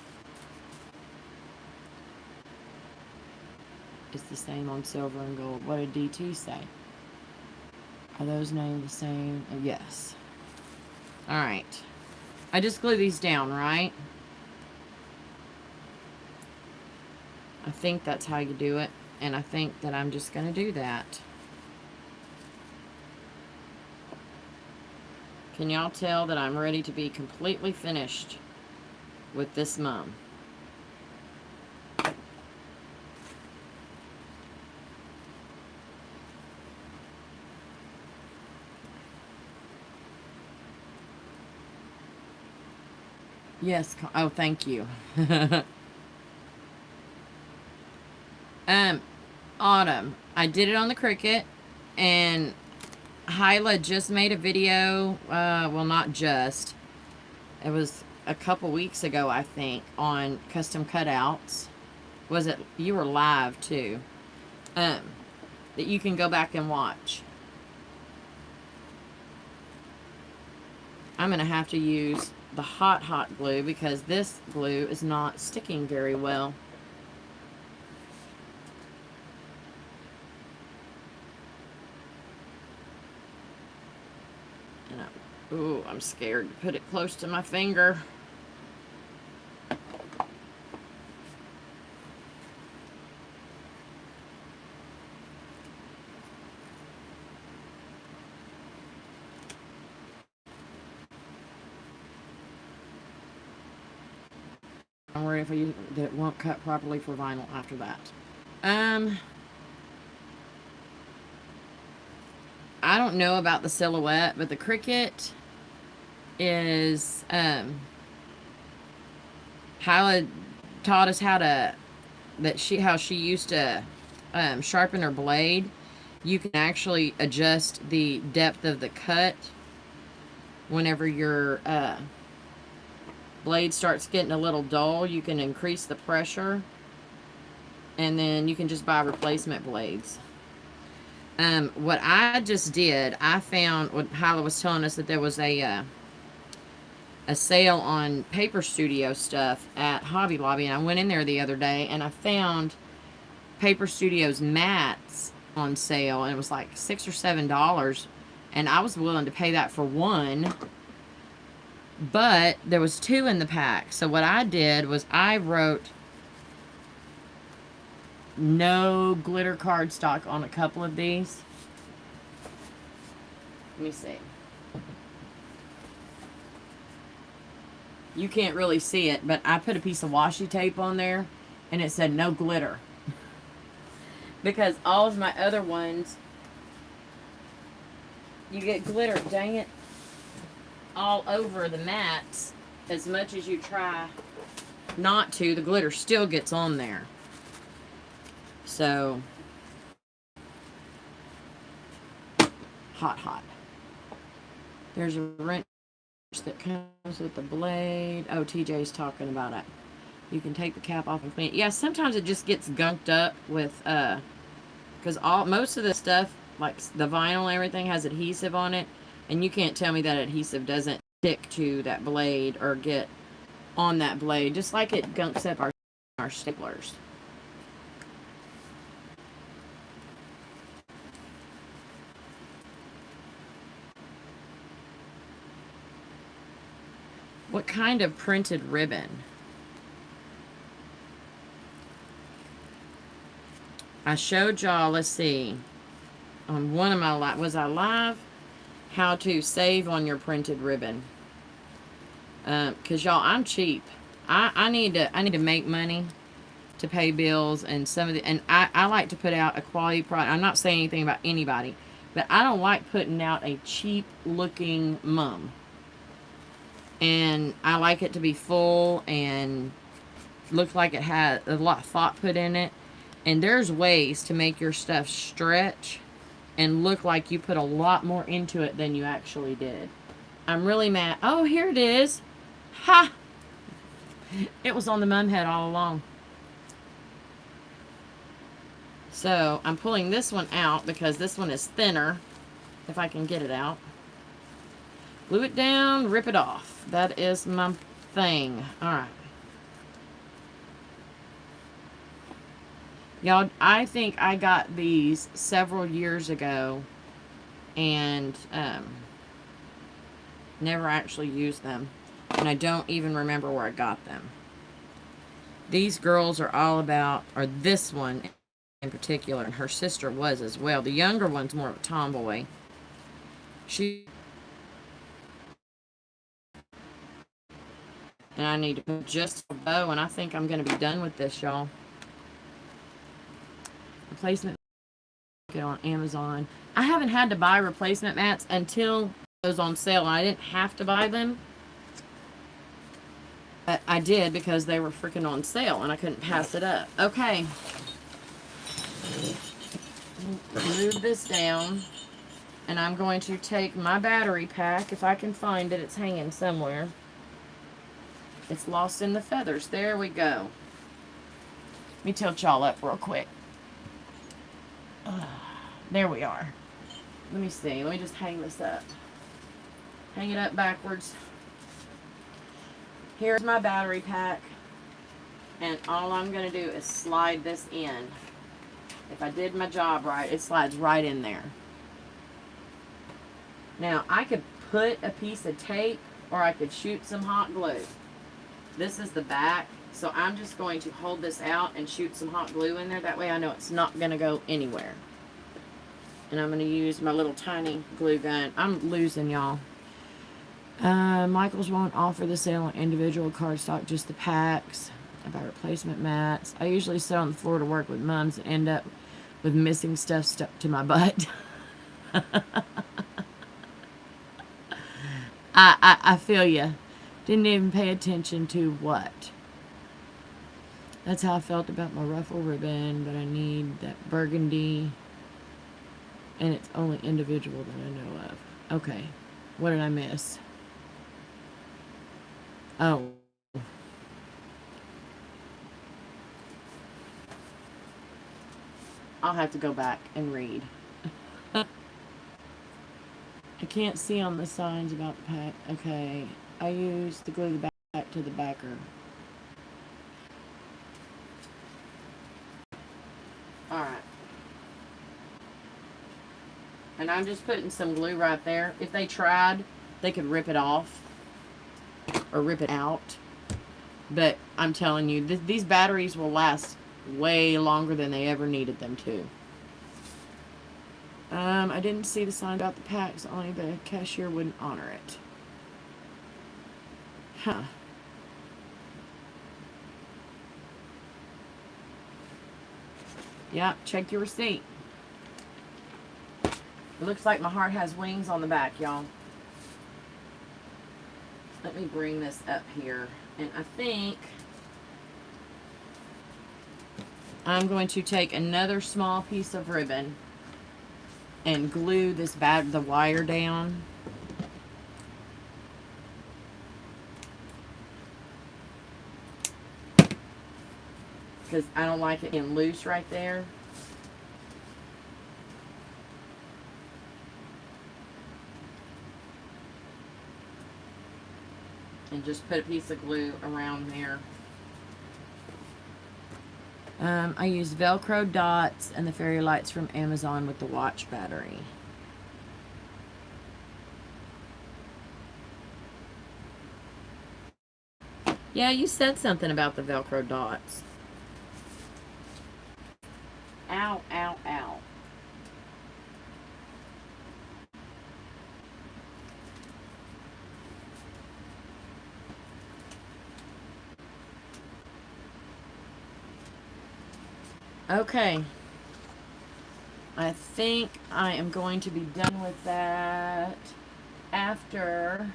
It's the same on silver and gold. What did DT say? Are those named the same? Yes. All right. I just glue these down, right? I think that's how you do it. And I think that I'm just going to do that. Can y'all tell that I'm ready to be completely finished with this mum? Yes. Oh, thank you. Autumn. I did it on the Cricut, and Hyla just made a video. Well, not just. It was a couple weeks ago, I think, on custom cutouts. Was it? You were live too. That you can go back and watch. I'm gonna have to use the hot glue because this glue is not sticking very well. And ooh, I'm scared to put it close to my finger. if I use that won't cut properly for vinyl after that. I don't know about the silhouette, but the Cricut is Hyla taught us how she used to sharpen her blade. You can actually adjust the depth of the cut whenever your blade starts getting a little dull. You can increase the pressure, and then you can just buy replacement blades. What I just did, I found, what Hyla was telling us, that there was a sale on Paper Studio stuff at Hobby Lobby, and I went in there the other day, and I found Paper Studio's mats on sale, and it was like $6 or $7, and I was willing to pay that for one, but there was 2 in the pack. So what I did was I wrote no glitter cardstock on a couple of these. Let me see. You can't really see it, but I put a piece of washi tape on there, and it said no glitter. Because all of my other ones, you get glitter, dang it, all over the mats. As much as you try not to, the glitter still gets on there. So, hot. There's a wrench that comes with the blade. Oh, TJ's talking about it. You can take the cap off and clean it. Yeah, sometimes it just gets gunked up with, because most of the stuff, like the vinyl and everything, has adhesive on it, and you can't tell me that adhesive doesn't stick to that blade or get on that blade, just like it gunks up our staplers. What kind of printed ribbon? I showed y'all, let's see, on one of my was I live? How to save on your printed ribbon. Cause y'all, I'm cheap. I need to make money to pay bills, and I like to put out a quality product. I'm not saying anything about anybody, but I don't like putting out a cheap looking mum. And I like it to be full and look like it had a lot of thought put in it. And there's ways to make your stuff stretch and look like you put a lot more into it than you actually did. I'm really mad. Oh, here it is. Ha! It was on the mum head all along. So I'm pulling this one out because this one is thinner, if I can get it out. Glue it down, rip it off. That is my thing. Alright. Y'all, I think I got these several years ago and never actually used them. And I don't even remember where I got them. These girls are all about, or this one in particular, and her sister was as well. The younger one's more of a tomboy. And I need to put just a bow, and I think I'm going to be done with this, y'all. Replacement get on Amazon. I haven't had to buy replacement mats until those on sale, and I didn't have to buy them. But I did because they were freaking on sale, and I couldn't pass it up. Okay. Move this down, and I'm going to take my battery pack, if I can find it. It's hanging somewhere. It's lost in the feathers. There we go. Let me tilt y'all up real quick. There we are. Let me see. Let me just hang this up. Hang it up backwards. Here's my battery pack. And all I'm going to do is slide this in. If I did my job right, it slides right in there. Now, I could put a piece of tape, or I could shoot some hot glue. This is the back, so I'm just going to hold this out and shoot some hot glue in there. That way I know it's not going to go anywhere. And I'm going to use my little tiny glue gun. I'm losing, y'all. Michael's won't offer the sale on individual cardstock, just the packs. I buy replacement mats. I usually sit on the floor to work with mums and end up with missing stuff stuck to my butt. I feel ya. Didn't even pay attention to what. That's how I felt about my ruffle ribbon, but I need that burgundy. And it's only individual that I know of. Okay. What did I miss? Oh. I'll have to go back and read. I can't see on the signs about the pack. Okay. I used to glue the back to the backer. Alright. And I'm just putting some glue right there. If they tried, they could rip it off. Or rip it out. But I'm telling you, these batteries will last way longer than they ever needed them to. I didn't see the sign about the packs on it, but the cashier wouldn't honor it. Huh. Yeah, check your receipt. It looks like my heart has wings on the back, y'all. Let me bring this up here. And I think I'm going to take another small piece of ribbon and glue this the wire down. Because I don't like it being loose right there. And just put a piece of glue around there. I use Velcro dots and the fairy lights from Amazon with the watch battery. Yeah, you said something about the Velcro dots. Ow, ow, ow. Okay. I think I am going to be done with that after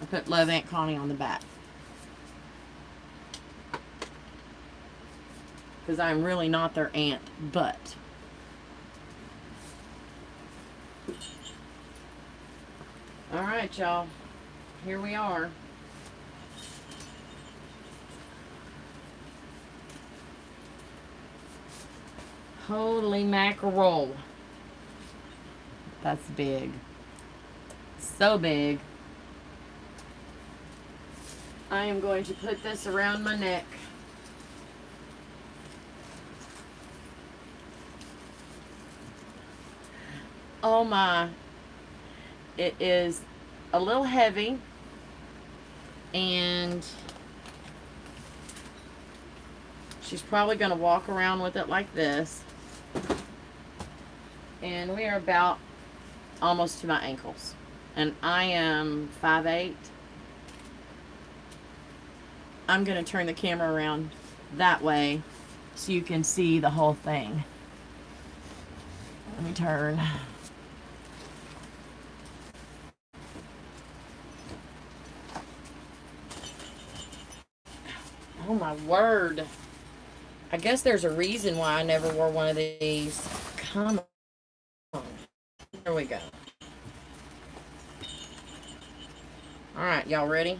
I put Love Aunt Connie on the back. Because I'm really not their aunt, but alright, y'all. Here we are. Holy mackerel. That's big. So big. I am going to put this around my neck. Oh my. It is a little heavy. And she's probably going to walk around with it like this. And we are about almost to my ankles. And I am 5'8". I'm going to turn the camera around that way so you can see the whole thing. Let me turn. Oh my word. I guess there's a reason why I never wore one of these. Come on. Here we go. Alright, y'all ready?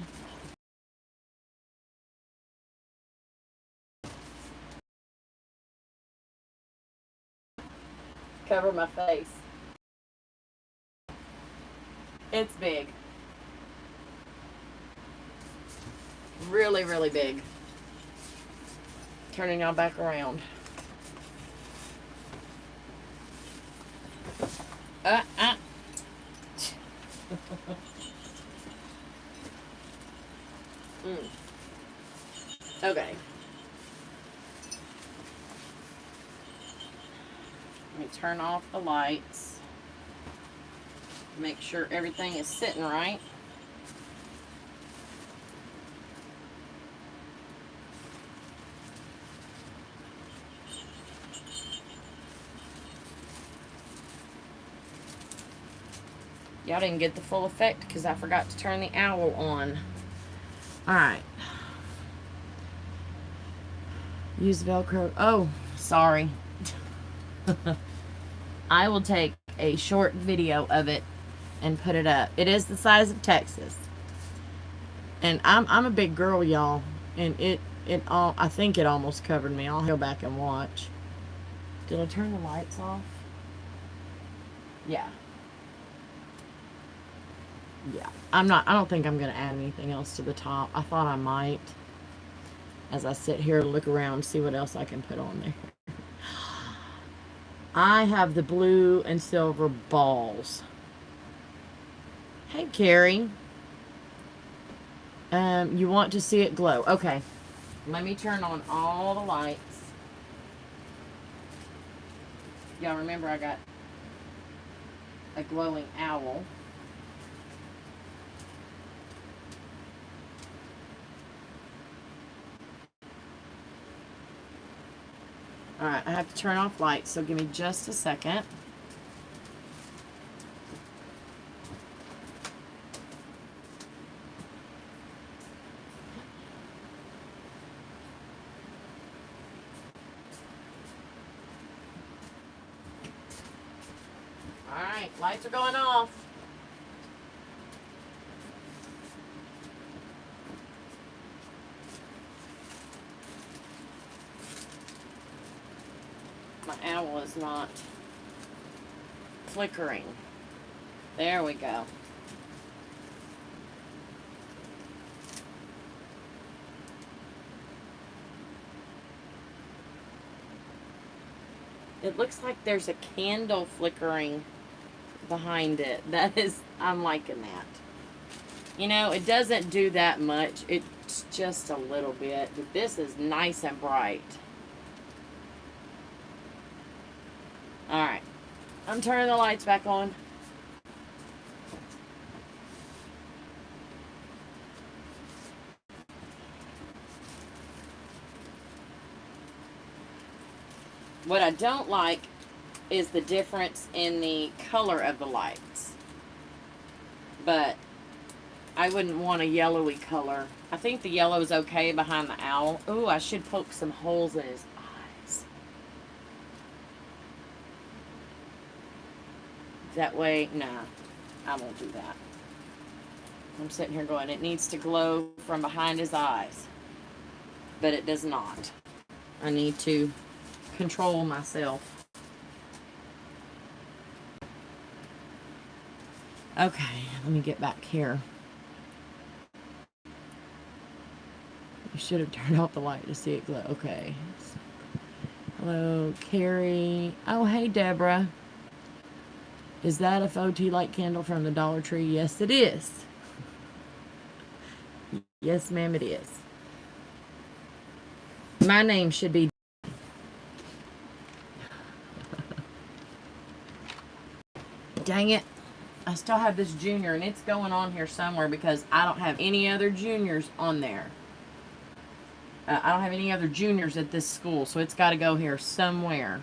Cover my face. It's big. Really, really big. Turning y'all back around. Okay. me turn off the lights. Make sure everything is sitting right. Y'all didn't get the full effect because I forgot to turn the owl on. Alright. Use Velcro. Oh, sorry. I will take a short video of it and put it up. It is the size of Texas. And I'm a big girl, y'all. And I think it almost covered me. I'll go back and watch. Did I turn the lights off? Yeah. Yeah. I don't think I'm going to add anything else to the top. I thought I might. As I sit here and look around, see what else I can put on there. I have the blue and silver balls. Hey, Carrie. You want to see it glow. Okay. Let me turn on all the lights. Y'all remember I got a glowing owl. Alright, I have to turn off lights, so give me just a second. Alright, lights are going off. My owl is not flickering. There we go. It looks like there's a candle flickering behind it. I'm liking that. You know, it doesn't do that much. It's just a little bit. But this is nice and bright. Alright. I'm turning the lights back on. What I don't like is the difference in the color of the lights. But I wouldn't want a yellowy color. I think the yellow is okay behind the owl. Ooh, I should poke some holes in his eyes. That way, nah, I won't do that. I'm sitting here going, it needs to glow from behind his eyes. But it does not. I need to control myself. Okay, let me get back here. You should have turned off the light to see it glow. Okay. Hello, Carrie. Oh, hey, Deborah. Is that a faux tea light candle from the Dollar Tree? Yes, it is. Yes, ma'am, it is. My name should be... Dang it. I still have this junior, and it's going on here somewhere because I don't have any other juniors on there. I don't have any other juniors at this school, so it's got to go here somewhere.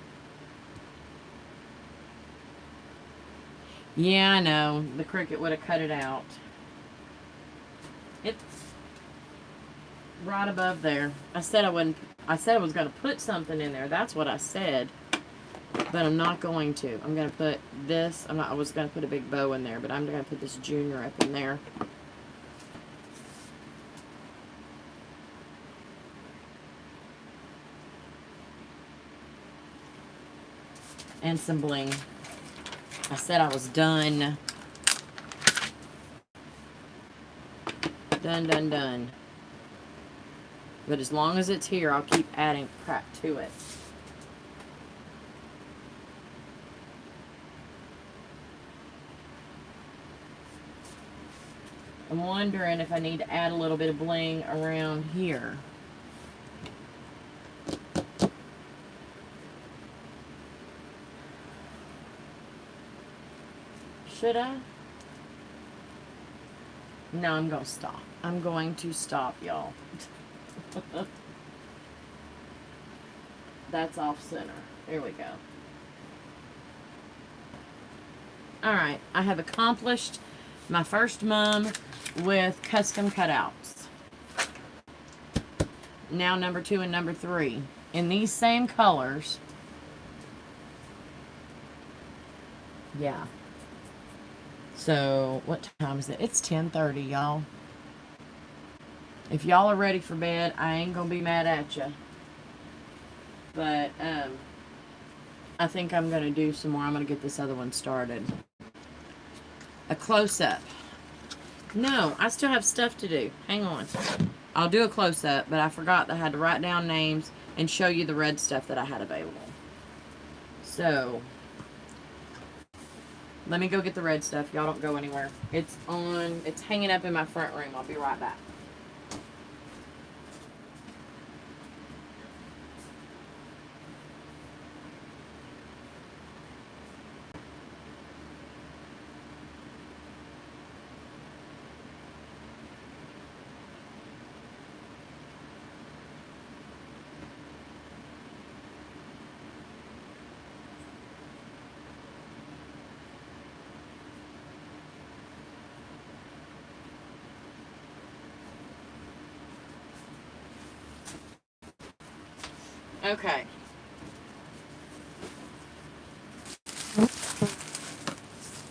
Yeah, I know. The cricket would have cut it out. It's right above there. I said I wouldn't. I said I was going to put something in there. That's what I said. But I'm not going to. I'm going to put this. I was going to put a big bow in there, but I'm going to put this junior up in there. And some bling. I said I was done. Done. But as long as it's here, I'll keep adding crap to it. I'm wondering if I need to add a little bit of bling around here. Should I? No, I'm going to stop. I'm going to stop, y'all. That's off center. There we go. Alright, I have accomplished my first mum with custom cutouts. Now number 2 and number 3. In these same colors. Yeah. So, what time is it? It's 10:30, y'all. If y'all are ready for bed, I ain't gonna be mad at you. But, I think I'm gonna do some more. I'm gonna get this other one started. A close-up. No, I still have stuff to do. Hang on. I'll do a close-up, but I forgot that I had to write down names and show you the red stuff that I had available. So, let me go get the red stuff. Y'all don't go anywhere. It's hanging up in my front room. I'll be right back. Okay.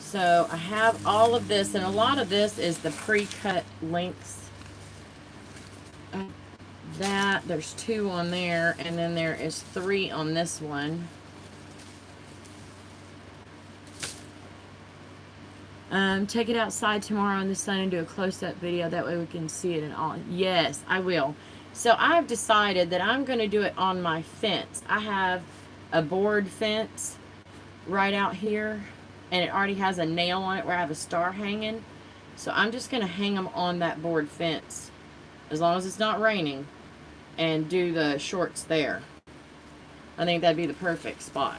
So I have all of this, and a lot of this is the pre-cut links. There's 2 on there, and then there is 3 on this one. Take it outside tomorrow in the sun and do a close-up video. That way we can see it and all. Yes, I will. So I've decided that I'm going to do it on my fence. I have a board fence right out here, and it already has a nail on it where I have a star hanging. So I'm just going to hang them on that board fence, as long as it's not raining, and do the shorts there. I think that'd be the perfect spot.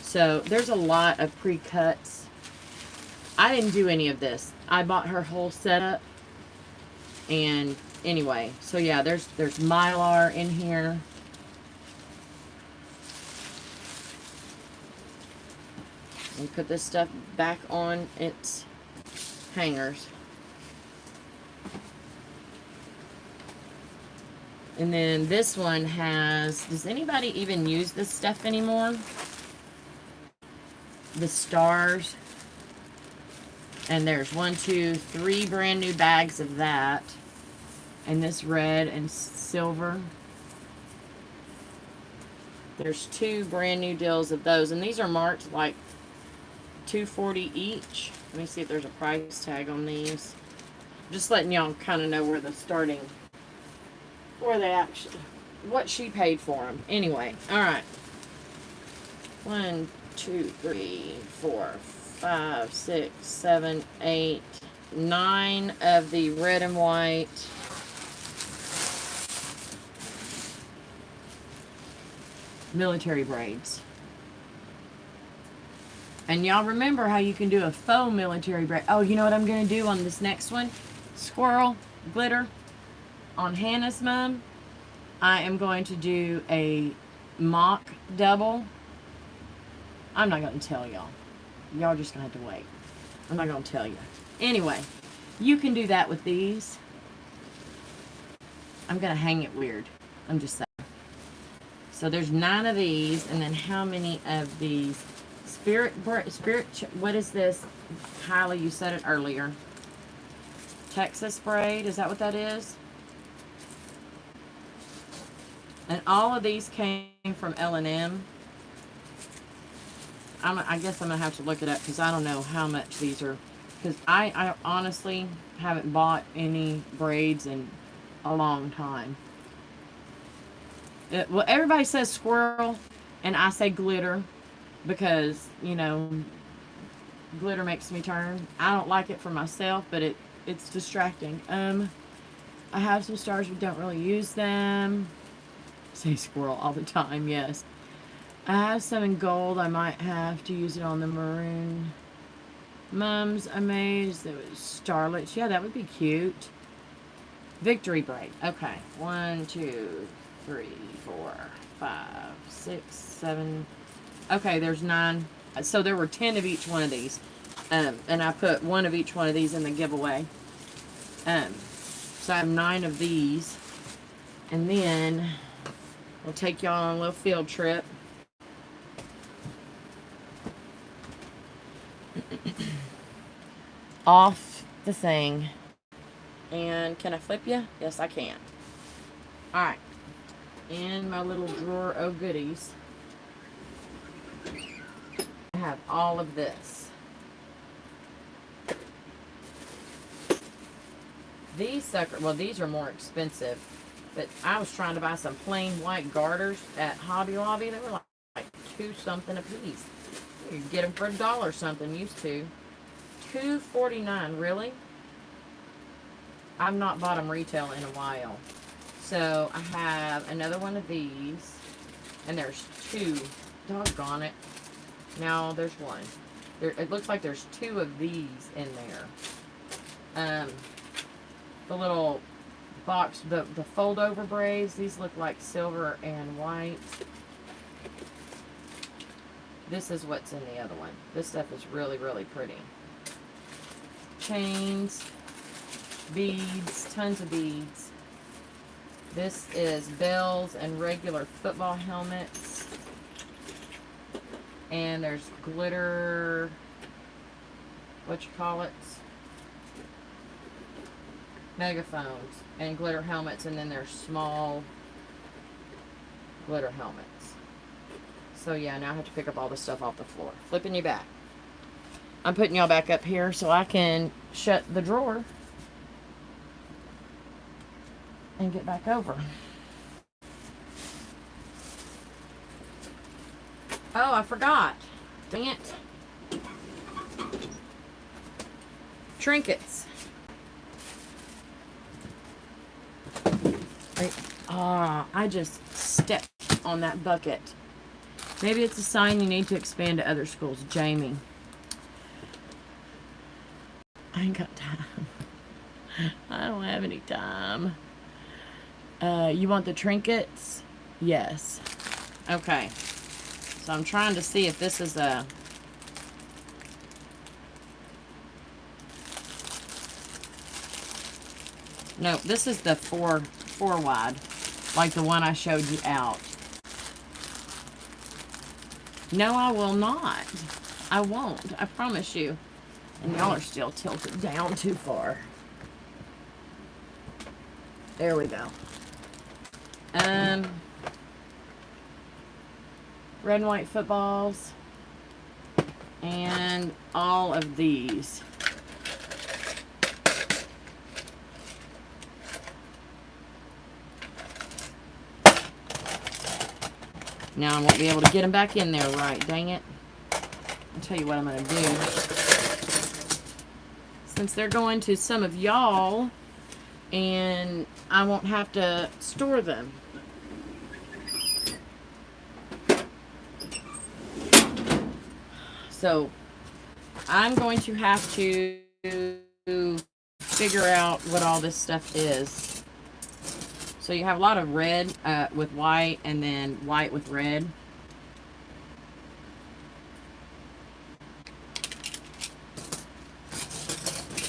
So there's a lot of pre-cuts. I didn't do any of this. I bought her whole setup. And anyway, so yeah, there's Mylar in here. And put this stuff back on its hangers. And then this one has, does anybody even use this stuff anymore? The stars. And there's 1, 2, 3 brand new bags of that. And this red and silver. There's 2 brand new deals of those. And these are marked like $2.40 each. Let me see if there's a price tag on these. Just letting y'all kind of know where the starting, where they actually, what she paid for them. Anyway, alright. 1, 2, 3, 4, 5, 6, 7, 8, 9 of the red and white. Military braids. And y'all remember how you can do a faux military braid. Oh, you know what I'm going to do on this next one? Squirrel glitter. On Hannah's mom, I am going to do a mock double. I'm not going to tell y'all. Y'all just going to have to wait. I'm not going to tell you. Anyway, you can do that with these. I'm going to hang it weird. I'm just saying. So there's 9 of these, and then how many of these? Spirit, what is this? Kylie, you said it earlier. Texas braid, is that what that is? And all of these came from L&M. I guess I'm going to have to look it up because I don't know how much these are. Because I honestly haven't bought any braids in a long time. Well, everybody says squirrel, and I say glitter because, you know, glitter makes me turn. I don't like it for myself, but it's distracting. I have some stars, but don't really use them. Say squirrel all the time, yes. I have some in gold. I might have to use it on the maroon. Mums Amaze. There was Starlets. Yeah, that would be cute. Victory Break. Okay. 1, 2, 3, 4, 5, 6, 7. Okay, there's 9. So there were 10 of each one of these. And I put one of each one of these in the giveaway. So I have 9 of these. And then we'll take y'all on a little field trip. Off the thing. And can I flip you? Yes, I can. Alright. In my little drawer of goodies, I have all of this. These suckers, well, these are more expensive, but I was trying to buy some plain white garters at Hobby Lobby. They were like 2 something a piece. You could get them for $1 something, used to. $2.49, really? I've not bought them retail in a while. So I have another one of these, and there's 2. Doggone it. No, there's 1. It looks like there's 2 of these in there. The little box, the fold over braids, these look like silver and white. This is what's in the other one. This stuff is really, really pretty. Chains, beads, tons of beads. This is bells and regular football helmets. And there's glitter, what you call it? Megaphones and glitter helmets, and then there's small glitter helmets. So yeah, now I have to pick up all the stuff off the floor. Flipping you back. I'm putting y'all back up here so I can shut the drawer and get back over. Oh, I forgot. Dang it. Trinkets. I just stepped on that bucket. Maybe it's a sign you need to expand to other schools. Jamie. I ain't got time. I don't have any time. You want the trinkets? Yes. Okay. So I'm trying to see if this is a... No, this is the four wide, like the one I showed you out. No, I will not. I won't. I promise you. And y'all are still tilted down too far. There we go. Red and white footballs. And all of these. Now I won't be able to get them back in there right, dang it. I'll tell you what I'm going to do. Since they're going to some of y'all, and I won't have to store them. So, I'm going to have to figure out what all this stuff is. So you have a lot of red with white, and then white with red.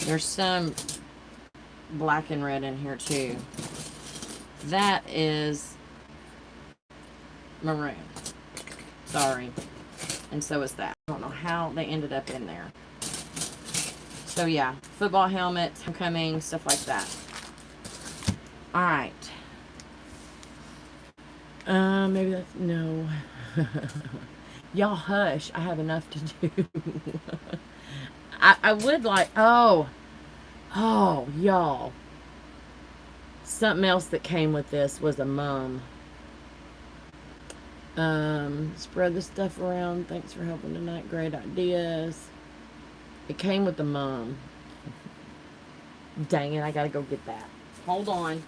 There's some black and red in here too. That is maroon. Sorry. And so is that. I don't know how they ended up in there. So yeah, football helmets, homecoming, stuff like that. Alright. Maybe that's... No. Y'all hush. I have enough to do. I would like... Oh, y'all. Something else that came with this was a mum. Spread the stuff around. Thanks for helping tonight. Great ideas. It came with the mum. Dang it, I gotta go get that. Hold on.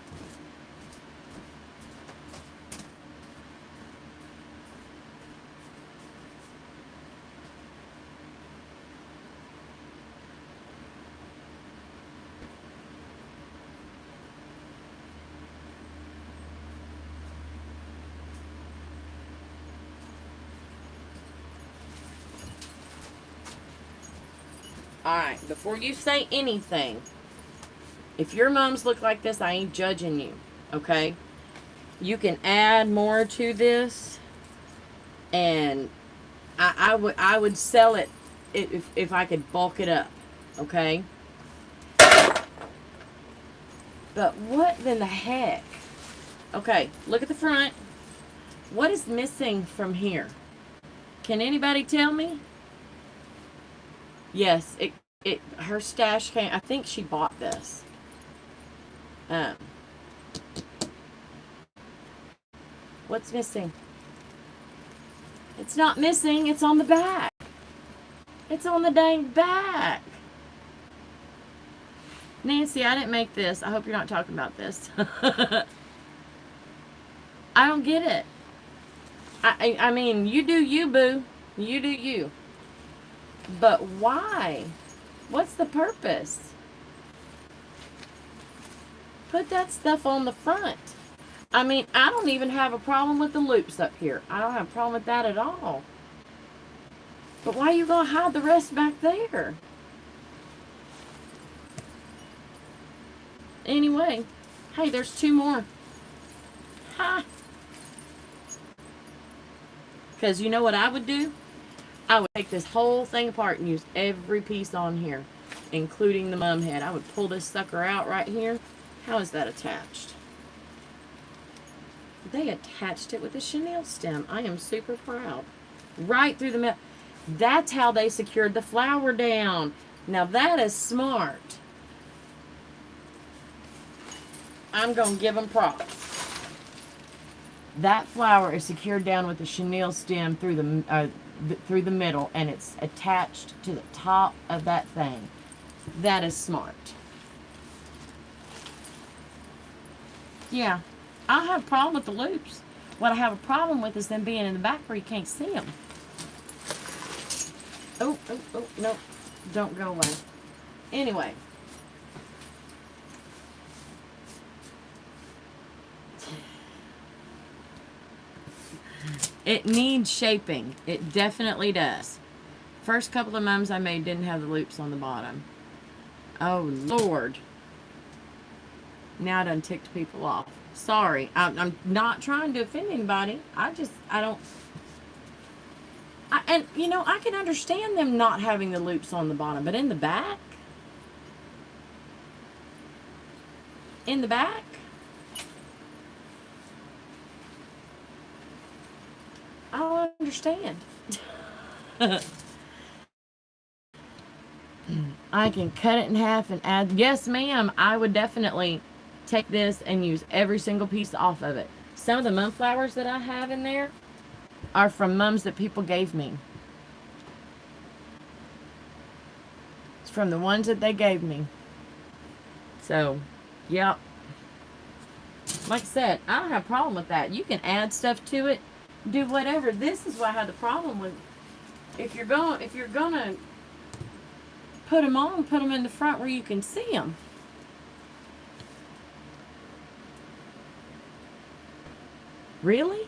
Alright, before you say anything, if your mums look like this, I ain't judging you, okay? You can add more to this, and I would sell it if I could bulk it up, okay? But what in the heck? Okay, look at the front. What is missing from here? Can anybody tell me? Yes, her stash came. I think she bought this. What's missing? It's not missing. It's on the back. It's on the dang back. Nancy, I didn't make this. I hope you're not talking about this. I don't get it. I mean, you do you, boo. You do you. But why? What's the purpose? Put that stuff on the front. I mean, I don't even have a problem with the loops up here. I don't have a problem with that at all. But why are you going to hide the rest back there? Anyway, hey, there's two more. Ha! Because you know what I would do? I would take this whole thing apart and use every piece on here, including the mum head. I would pull this sucker out right here. How is that attached? They attached it with a chenille stem. I am super proud. Right through the middle. That's how they secured the flower down. Now that is smart. I'm going to give them props. That flower is secured down with the chenille stem through the middle, and it's attached to the top of that thing. That is smart. Yeah, I don't have a problem with the loops. What I have a problem with is them being in the back where you can't see them. Oh, no. Don't go away. Anyway. It needs shaping. It definitely does. First couple of mums I made didn't have the loops on the bottom. Oh, Lord. Now I done ticked people off. Sorry. I'm not trying to offend anybody. I don't... And, you know, I can understand them not having the loops on the bottom, but in the back? In the back? I don't understand. I can cut it in half and add... Yes, ma'am. I would definitely take this and use every single piece off of it. Some of the mum flowers that I have in there are from mums that people gave me. It's from the ones that they gave me. So, yep. Like I said, I don't have a problem with that. You can add stuff to it, do whatever. This is what I had the problem with. If you're gonna put them on, put them in the front where you can see them. Really?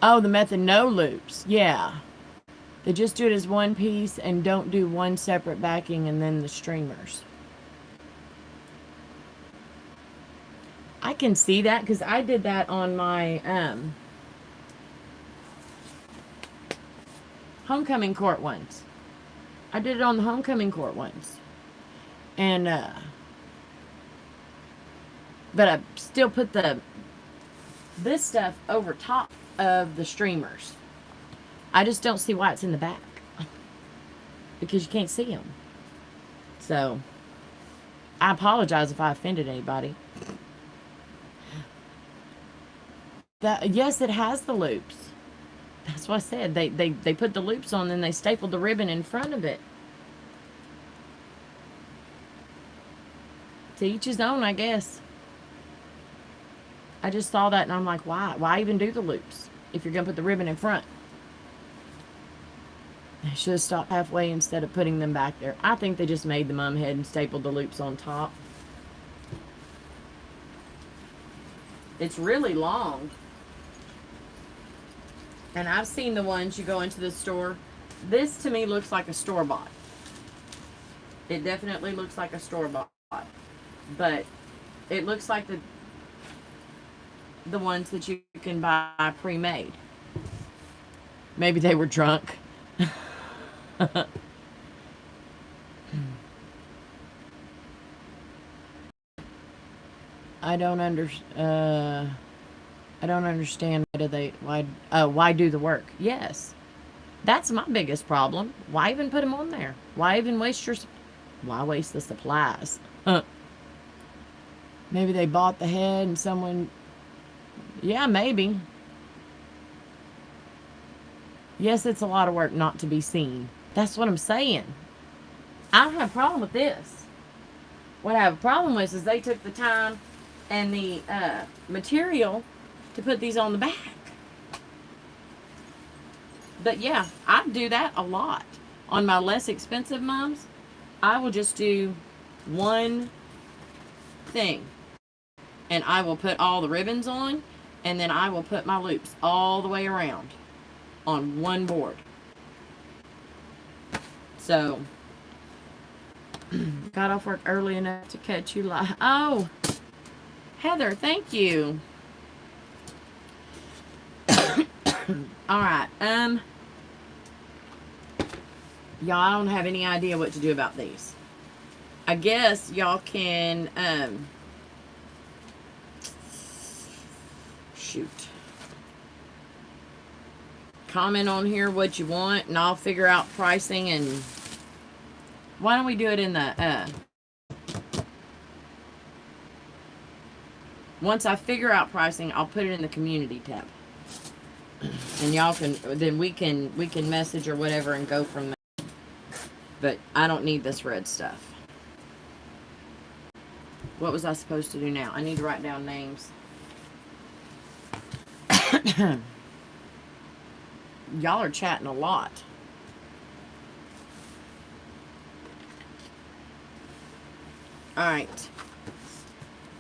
Oh, the method no loops. Yeah. They just do it as one piece and don't do one separate backing and then the streamers. I can see that because I did that on my homecoming court ones. I did it on the homecoming court ones. And, but I still put this stuff over top of the streamers. I just don't see why it's in the back. Because you can't see them. So, I apologize if I offended anybody. Yes, it has the loops. That's what I said. They put the loops on and they stapled the ribbon in front of it. To each his own, I guess. I just saw that and I'm like, why? Why even do the loops if you're going to put the ribbon in front? I should have stopped halfway instead of putting them back there. I think they just made the mum head and stapled the loops on top. It's really long. And I've seen the ones you go into the store. This to me looks like a store-bought. It definitely looks like a store-bought. But it looks like the ones that you can buy pre-made. Maybe they were drunk. I don't understand why do the work? Yes. That's my biggest problem. Why even put them on there? Why even why waste the supplies? Maybe they bought the head and someone, yeah, maybe. Yes, it's a lot of work not to be seen. That's what I'm saying. I don't have a problem with this. What I have a problem with is they took the time and the material to put these on the back. But yeah, I do that a lot. On my less expensive mums, I will just do one thing. And I will put all the ribbons on, and then I will put my loops all the way around on one board. So, got off work early enough to catch you live. Oh, Heather, thank you. All right. Y'all, I don't have any idea what to do about these. I guess y'all can, shoot. Comment on here what you want, and I'll figure out pricing. And why don't we do it in the, once I figure out pricing, I'll put it in the community tab. And y'all can, then we can message or whatever and go from there. But I don't need this red stuff. What was I supposed to do now? I need to write down names. Y'all are chatting a lot. Alright.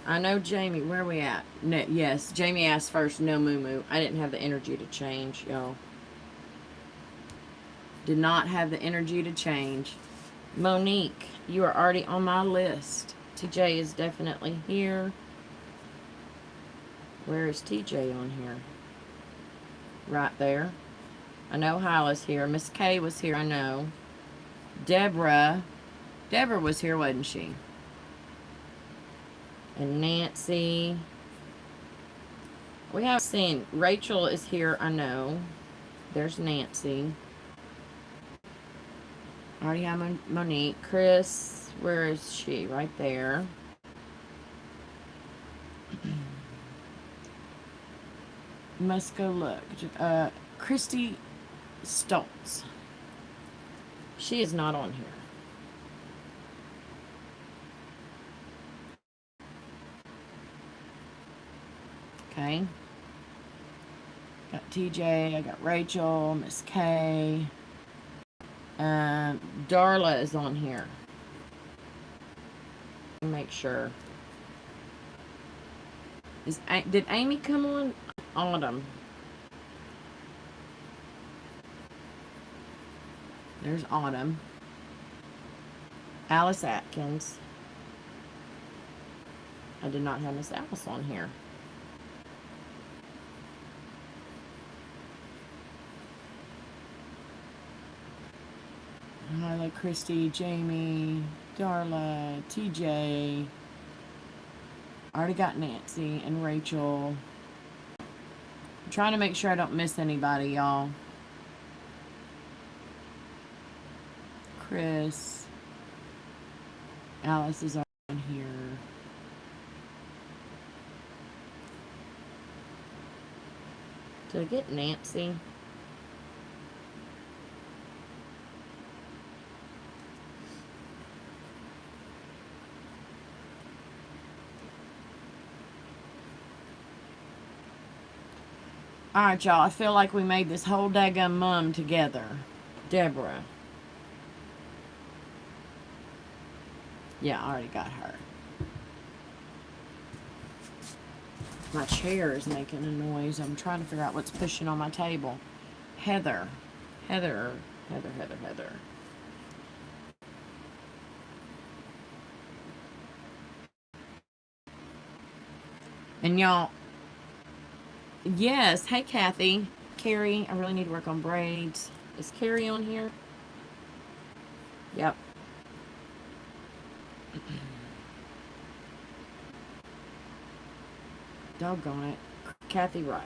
I know Jamie. Where are we at? No, yes, Jamie asked first. No moo-moo. I didn't have the energy to change, y'all. Did not have the energy to change. Monique, you are already on my list. TJ is definitely here. Where is TJ on here? Right there. I know Hyla's here. Miss Kay was here, I know. Deborah was here, wasn't she? And Nancy. We haven't seen. Rachel is here, I know. There's Nancy. I already have Monique. Chris, where is she? Right there. Must go look. Christy Stoltz. She is not on here. Okay. Got TJ, I got Rachel, Miss K. Darla is on here. Make sure. Did Amy come on? Autumn. There's Autumn. Alice Atkins. I did not have Miss Alice on here. Hyla, Christy, Jamie, Darla, TJ. I already got Nancy and Rachel. I'm trying to make sure I don't miss anybody, y'all. Chris. Alice is on here. Did I get Nancy? Alright, y'all. I feel like we made this whole daggum mum together. Deborah. Yeah, I already got her. My chair is making a noise. I'm trying to figure out what's pushing on my table. Heather. Heather. Heather, Heather, Heather. And y'all, yes. Hey, Kathy. Carrie, I really need to work on braids. Is Carrie on here? Yep. Doggone it. Kathy Reich.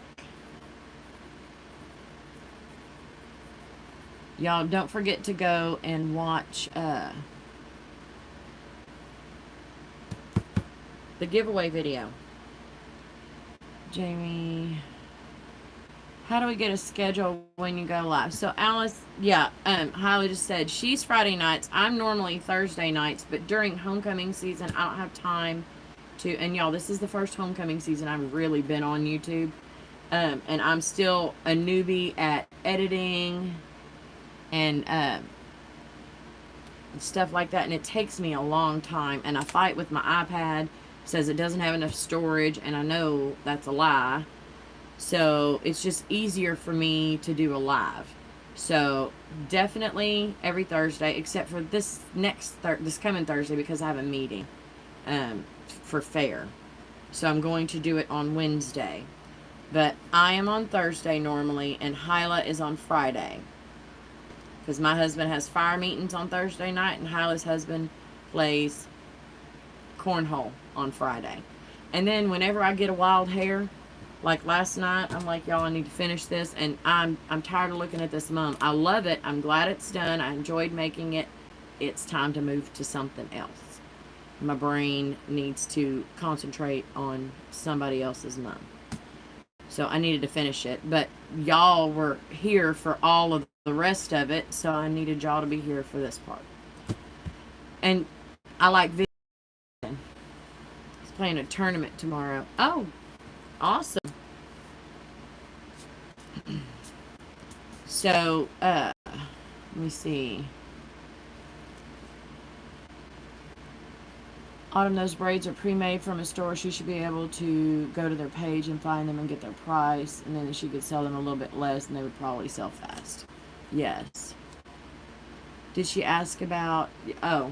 Y'all, don't forget to go and watch the giveaway video. Jamie, how do we get a schedule when you go live? So Alice, yeah, Hailey just said she's Friday nights. I'm normally Thursday nights, but during homecoming season, I don't have time to. And y'all, this is the first homecoming season I've really been on YouTube, and I'm still a newbie at editing and stuff like that, and it takes me a long time. And I fight with my iPad, says it doesn't have enough storage, and I know that's a lie. So it's just easier for me to do a live. So definitely every Thursday, except for this this coming Thursday, because I have a meeting for fair. So I'm going to do it on Wednesday. But I am on Thursday normally, and Hyla is on Friday. Because my husband has fire meetings on Thursday night, and Hyla's husband plays cornhole on Friday. And then whenever I get a wild hair, like last night, I'm like, y'all, I need to finish this, and I'm tired of looking at this mum. I love it. I'm glad it's done. I enjoyed making it. It's time to move to something else. My brain needs to concentrate on somebody else's mum. So I needed to finish it. But y'all were here for all of the rest of it, so I needed y'all to be here for this part. And I like video. He's playing a tournament tomorrow. Oh, awesome. So, let me see. Autumn, those braids are pre-made from a store. She should be able to go to their page and find them and get their price, and then she could sell them a little bit less, and they would probably sell fast. Yes. Did she ask about, oh,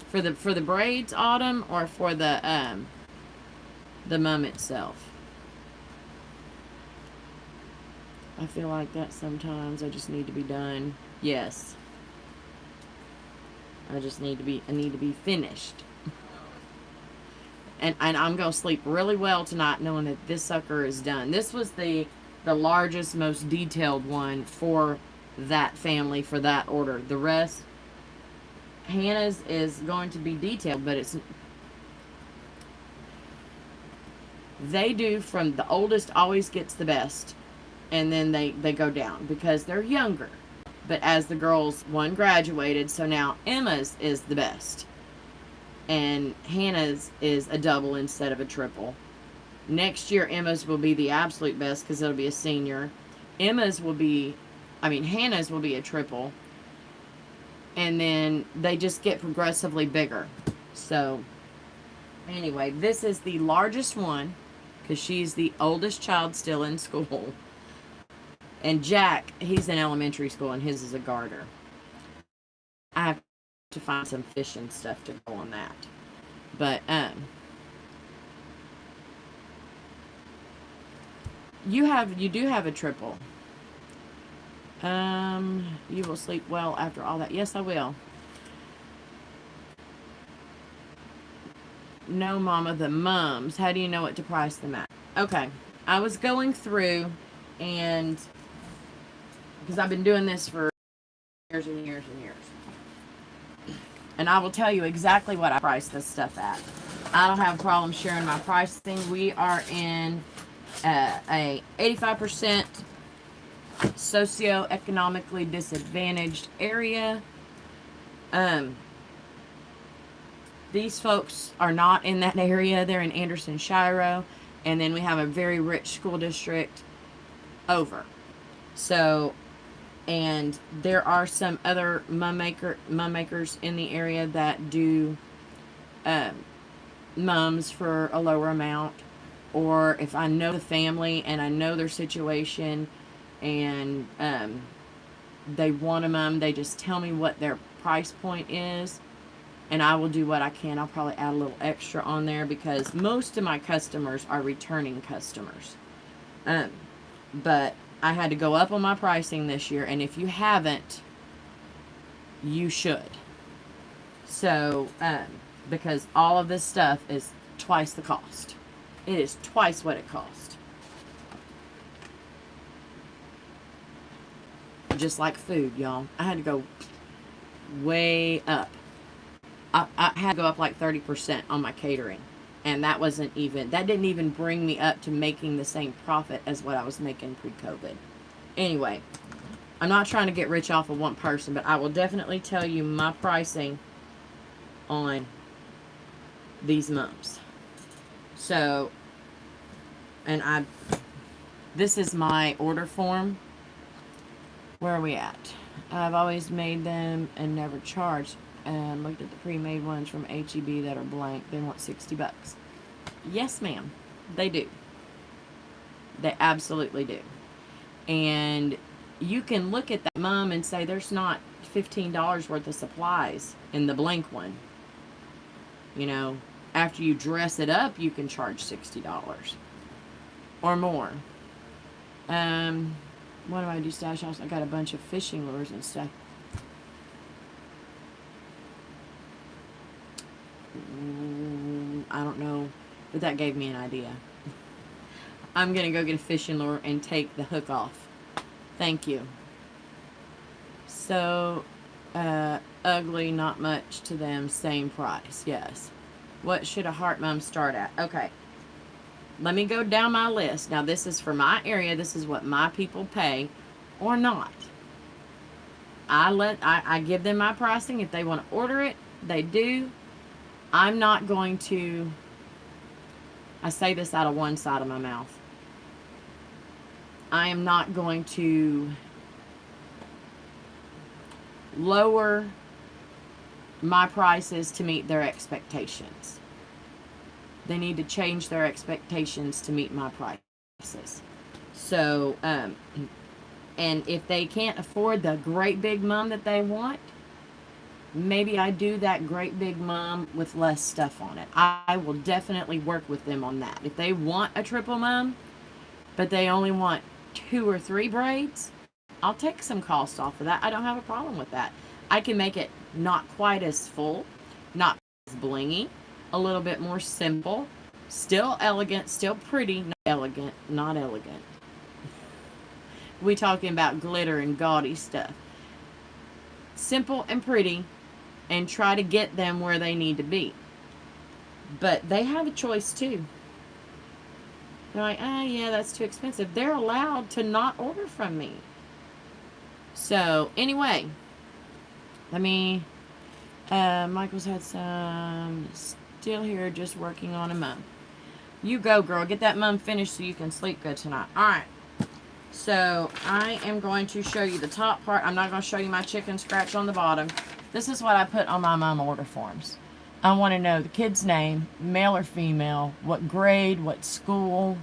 for the braids, Autumn, or for the mum itself? I feel like that sometimes. I just need to be done. Yes. I need to be finished. And I'm going to sleep really well tonight knowing that this sucker is done. This was the largest, most detailed one for that family, for that order. The rest, Hannah's is going to be detailed, but they do from the oldest always gets the best, and then they go down because they're younger. But as the girls, one graduated, so now Emma's is the best. And Hannah's is a double instead of a triple. Next year, Emma's will be the absolute best because it'll be a senior. Hannah's will be a triple. And then they just get progressively bigger. So, anyway, this is the largest one because she's the oldest child still in school. And Jack, he's in elementary school, and his is a garter. I have to find some fish and stuff to go on that. But, you do have a triple. You will sleep well after all that. Yes, I will. No, Mama, the mums. How do you know what to price them at? Okay. I was going through, and because I've been doing this for years and years and years. And I will tell you exactly what I price this stuff at. I don't have a problem sharing my pricing. We are in a 85% socioeconomically disadvantaged area. These folks are not in that area. They're in Anderson Shiro. And then we have a very rich school district over. So, and there are some other mum makers in the area that do mums for a lower amount. Or if I know the family and I know their situation and they want them. They just tell me what their price point is, and I will do what I can. I'll probably add a little extra on there because most of my customers are returning customers. But I had to go up on my pricing this year, and if you haven't, you should. So, because all of this stuff is twice the cost. It is twice what it cost. Just like food, y'all. I had to go way up. I had to go up like 30% on my catering. And that didn't even bring me up to making the same profit as what I was making pre-COVID. Anyway, I'm not trying to get rich off of one person, but I will definitely tell you my pricing on these mums. So, and this is my order form. Where are we at? I've always made them and never charged. And looked at the pre-made ones from HEB that are blank. They want $60. Yes, ma'am. They do. They absolutely do. And you can look at that mum and say there's not $15 worth of supplies in the blank one. You know, after you dress it up, you can charge $60 or more. What do I do, stash house? I got a bunch of fishing lures and stuff. I don't know, but that gave me an idea. I'm going to go get a fishing lure and take the hook off. Thank you. So, ugly, not much to them, same price. Yes. What should a heart mum start at? Okay. Let me go down my list. Now, this is for my area. This is what my people pay or not. I give them my pricing. If they want to order it, they do. I'm not going to, I say this out of one side of my mouth. I am not going to lower my prices to meet their expectations. They need to change their expectations to meet my prices. So, and if they can't afford the great big mum that they want, maybe I do that great big mum with less stuff on it. I will definitely work with them on that. If they want a triple mum, but they only want 2 or 3 braids, I'll take some cost off of that. I don't have a problem with that. I can make it not quite as full, not as blingy, a little bit more simple, still elegant, still pretty, not elegant. We talking about glitter and gaudy stuff. Simple and pretty, and try to get them where they need to be. But they have a choice too. They're like, yeah, that's too expensive. They're allowed to not order from me. So, anyway, let me, Michael's had some, still here, just working on a mum. You go, girl. Get that mum finished so you can sleep good tonight. All right. So, I am going to show you the top part. I'm not going to show you my chicken scratch on the bottom. This is what I put on my mum order forms. I want to know the kid's name, male or female, what grade, what school.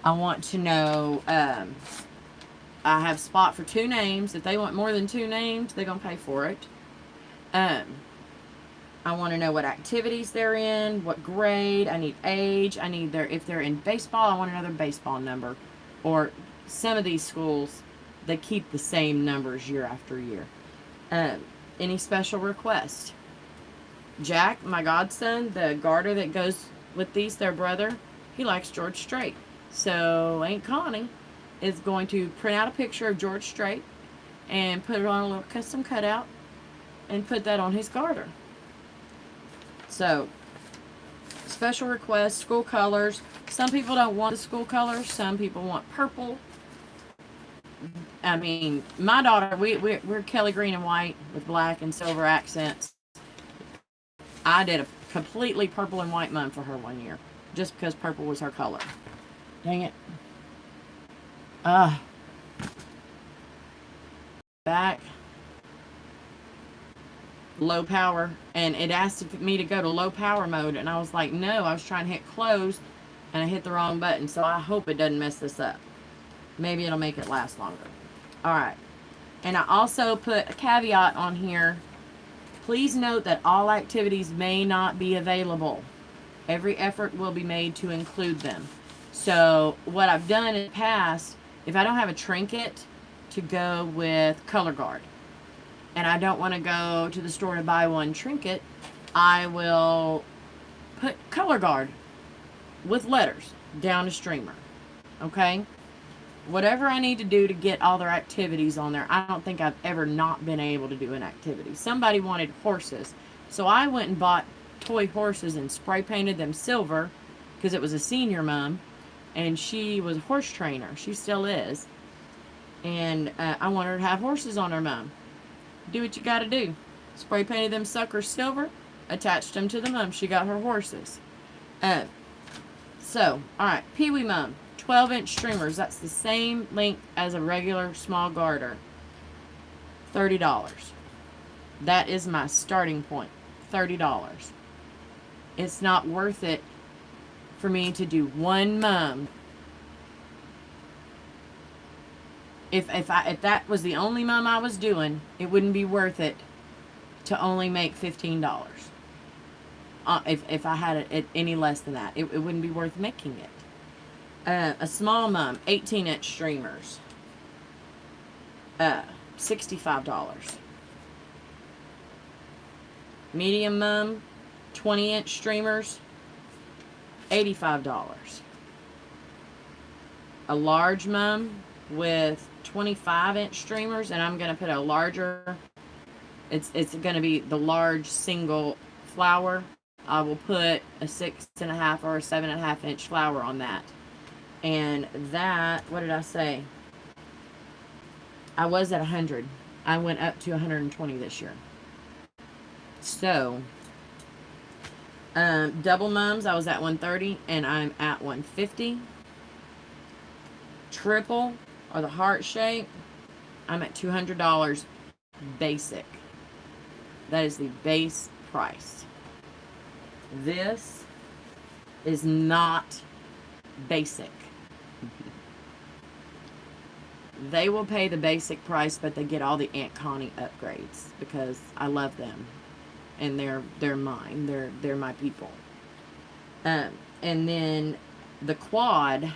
I want to know, I have spot for 2 names. If they want more than 2 names, they're going to pay for it. I want to know what activities they're in, what grade. I need age. I need if they're in baseball, I want another baseball number. Or some of these schools, they keep the same numbers year after year. Any special requests? Jack, my godson, the garter that goes with these, their brother, he likes George Strait. So Aunt Connie is going to print out a picture of George Strait and put it on a little custom cutout and put that on his garter. So, special requests, school colors. Some people don't want the school colors. Some people want purple. I mean, my daughter, we're Kelly green and white with black and silver accents. I did a completely purple and white mum for her one year, just because purple was her color. Dang it. Back. Low power. And it asked me to go to low power mode, and I was like, no, I was trying to hit close, and I hit the wrong button, so I hope it doesn't mess this up. Maybe it'll make it last longer. All right. And I also put a caveat on here. Please note that all activities may not be available. Every effort will be made to include them. So what I've done in the past, if I don't have a trinket to go with color guard, and I don't want to go to the store to buy one trinket, I will put color guard with letters down a streamer. Okay? Whatever I need to do to get all their activities on there. I don't think I've ever not been able to do an activity. Somebody wanted horses, so I went and bought toy horses and spray painted them silver because it was a senior mom, and she was a horse trainer. She still is. And I want her to have horses on her mom. Do what you got to do. Spray painted them suckers silver, attached them to the mom. She got her horses. So, all right, Pee Wee Mom. 12-inch streamers. That's the same length as a regular small garter. $30. That is my starting point. $30. It's not worth it for me to do one mum. If that was the only mum I was doing, it wouldn't be worth it to only make $15. If I had it any less than that, it wouldn't be worth making it. A small mum, 18-inch streamers, $65. Medium mum, 20-inch streamers, $85. A large mum with 25-inch streamers, and I'm going to put a larger, it's going to be the large single flower. I will put a 6.5 or a 7.5 inch flower on that. And that, what did I say? I was at 100. I went up to 120 this year. So, double mums, I was at 130, and I'm at 150. Triple, or the heart shape, I'm at $200 basic. That is the base price. This is not basic. They will pay the basic price, but they get all the Aunt Connie upgrades because I love them, and they're mine. They're my people. And then the quad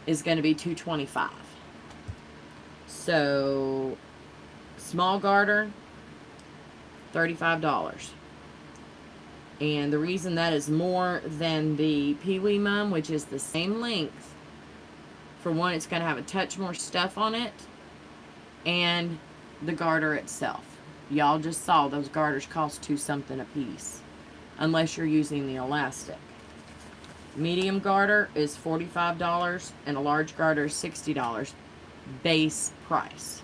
is going to be $225. So small garter, $35. And the reason that is more than the Pee Wee Mum, which is the same length, for one, it's going to have a touch more stuff on it, and the garter itself. Y'all just saw those garters cost $2 something a piece, unless you're using the elastic. Medium garter is $45, and a large garter is $60. Base price.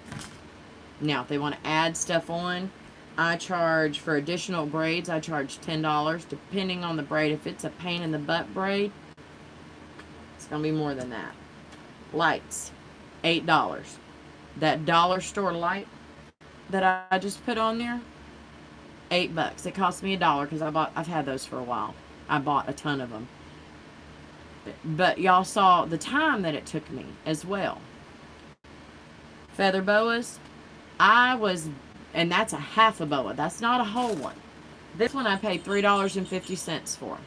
Now, if they want to add stuff on, I charge for additional braids, I charge $10, depending on the braid. If it's a pain in the butt braid, it's going to be more than that. Lights, $8. That dollar store light that I just put on there, $8. It cost me $1 because I've had those for a while. I bought a ton of them. But y'all saw the time that it took me as well. Feather boas, and that's a half a boa. That's not a whole one. This one I paid $3.50 for.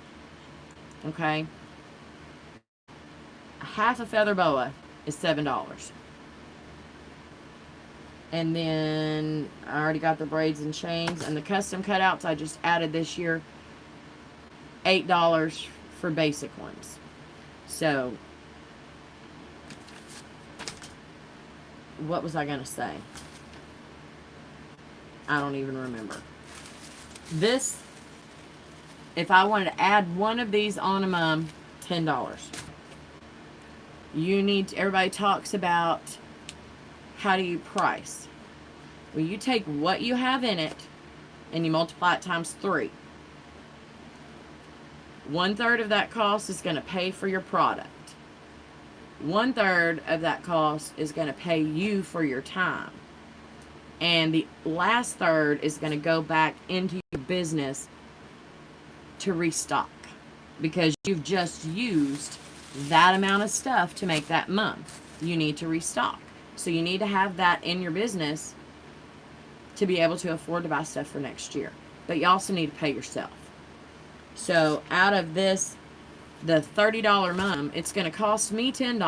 Okay? A half a feather boa is $7. And then I already got the braids and chains, and the custom cutouts I just added this year, $8 for basic ones. So, what was I going to say? I don't even remember. This, if I wanted to add one of these on a mum, $10. Everybody talks about how do you price. Well, you take what you have in it and you multiply it times 3. 1/3 of that cost is going to pay for your product. 1/3 of that cost is going to pay you for your time. And the last third is going to go back into your business to restock, because you've just used that amount of stuff to make that month. you need to restock. So you need to have that in your business to be able to afford to buy stuff for next year. But you also need to pay yourself. So out of this, the $30 mum, it's going to cost me $10.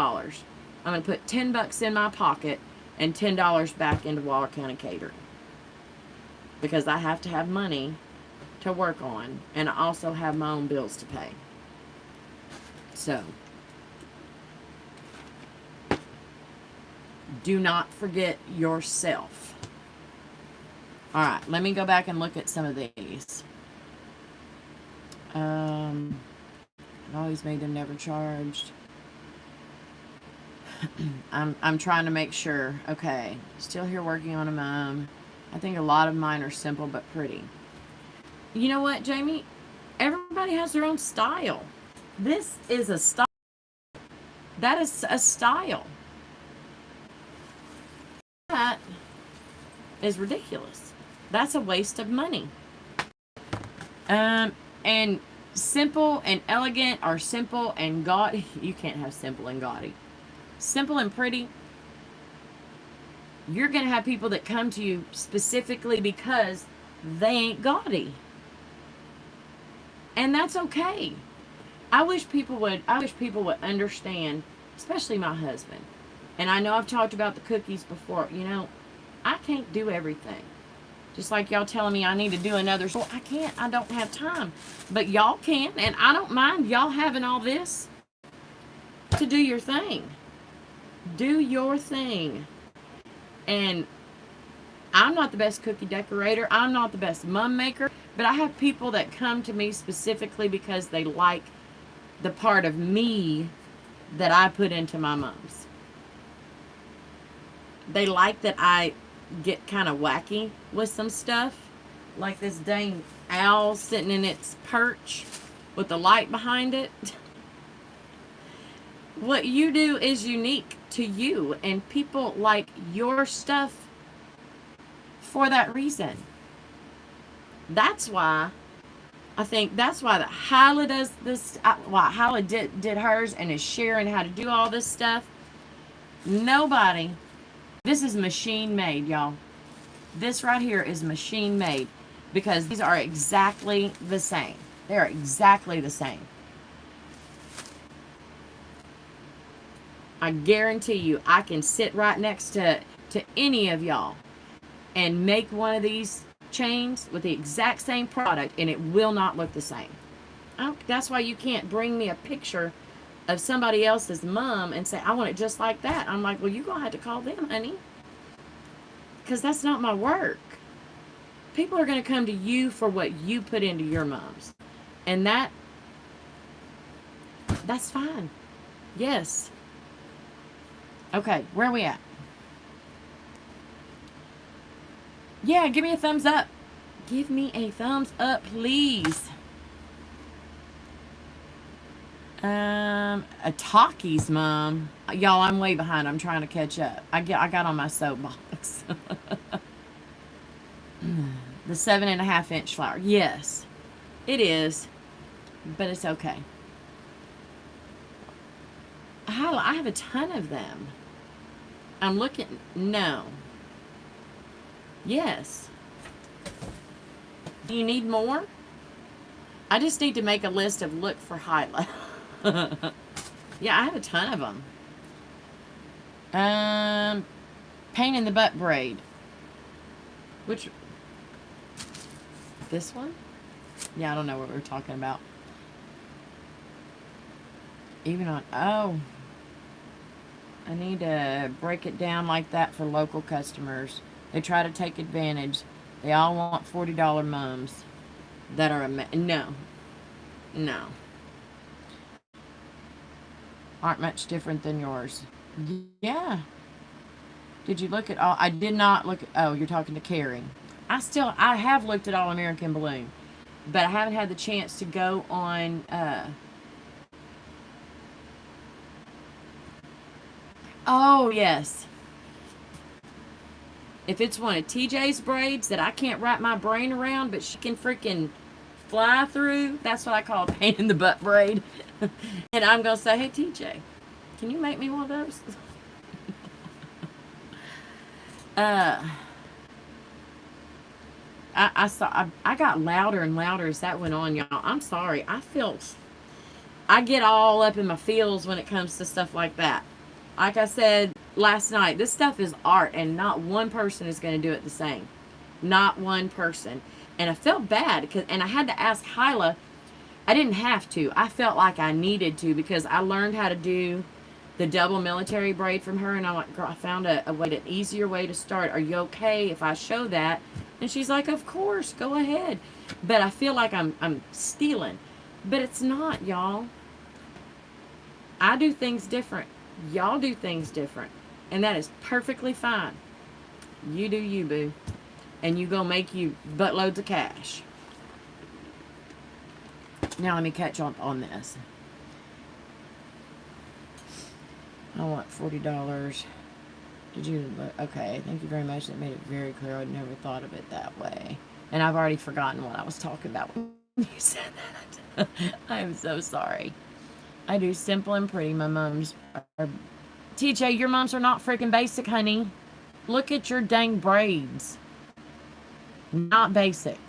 I'm going to put $10 in my pocket and $10 back into Waller County Catering. Because I have to have money to work on, and I also have my own bills to pay. So, do not forget yourself. Alright, let me go back and look at some of these. I've always made them never charged. I'm trying to make sure. Okay, still here working on them. I think a lot of mine are simple but pretty. You know what, Jamie? Everybody has their own style. This is a style. That is a style. That is ridiculous. That's a waste of money. And simple and elegant are simple and gaudy. You can't have simple and gaudy. Simple and pretty. You're going to have people that come to you specifically because they ain't gaudy. And that's okay. I wish people would understand, especially my husband. And I know I've talked about the cookies before. You know, I can't do everything. Just like y'all telling me I need to do another show. I can't. I don't have time. But y'all can. And I don't mind y'all having all this to do your thing. Do your thing. And I'm not the best cookie decorator. I'm not the best mum maker. But I have people that come to me specifically because they like the part of me that I put into my mums. They like that I get kind of wacky with some stuff. Like this dang owl sitting in its perch with the light behind it. What you do is unique to you, and people like your stuff for that reason. That's why I think that's why Hyla does this. Why Hyla did hers and is sharing how to do all this stuff. Nobody. This is machine made, y'all. This right here is machine made because these are exactly the same. They are exactly the same. I guarantee you, I can sit right next to any of y'all and make one of these chains with the exact same product, and it will not look the same. That's why you can't bring me a picture of somebody else's mom and say, I want it just like that. I'm like, well, you're going to have to call them, honey. Because that's not my work. People are going to come to you for what you put into your mums. And that's fine. Yes. Okay, where are we at? Yeah, give me a thumbs up. Give me a thumbs up, please. A Takis mom. Y'all, I'm way behind. I'm trying to catch up. I got on my soapbox. The 7.5 inch flower. Yes, it is. But it's okay. I have a ton of them. I'm looking. No. Yes. Do you need more? I just need to make a list of look for Hyla. Yeah, I have a ton of them. Pain in the butt braid. Which? This one? Yeah, I don't know what we're talking about. Even on, oh. I need to break it down like that for local customers. They try to take advantage. They all want $40 mums that are no. Aren't much different than yours. Yeah. Did you look at all? I did not look at, oh, you're talking to Carrie. I have looked at All American Balloon, but I haven't had the chance to go on, oh, yes. If it's one of TJ's braids that I can't wrap my brain around, but she can freaking fly through, that's what I call a pain in the butt braid. And I'm going to say, hey, TJ, can you make me one of those? Uh, I got louder and louder as that went on, y'all. I'm sorry. I get all up in my feels when it comes to stuff like that. Like I said last night, this stuff is art, and not one person is going to do it the same. Not one person. And I felt bad and I had to ask Hyla. I didn't have to. I felt like I needed to because I learned how to do the double military braid from her, and I'm like, girl, I found an easier way to start. Are you okay if I show that? And she's like, of course, go ahead. But I feel like I'm stealing. But it's not, y'all. I do things different. Y'all do things different. And that is perfectly fine. You do you, boo. And you go make you buttloads of cash. Now let me catch up on this. I want $40. Did you? Okay, thank you very much. That made it very clear. I'd never thought of it that way. And I've already forgotten what I was talking about when you said that. I'm so sorry. I do simple and pretty. My moms are... TJ, your moms are not freaking basic, honey. Look at your dang braids. Not basic.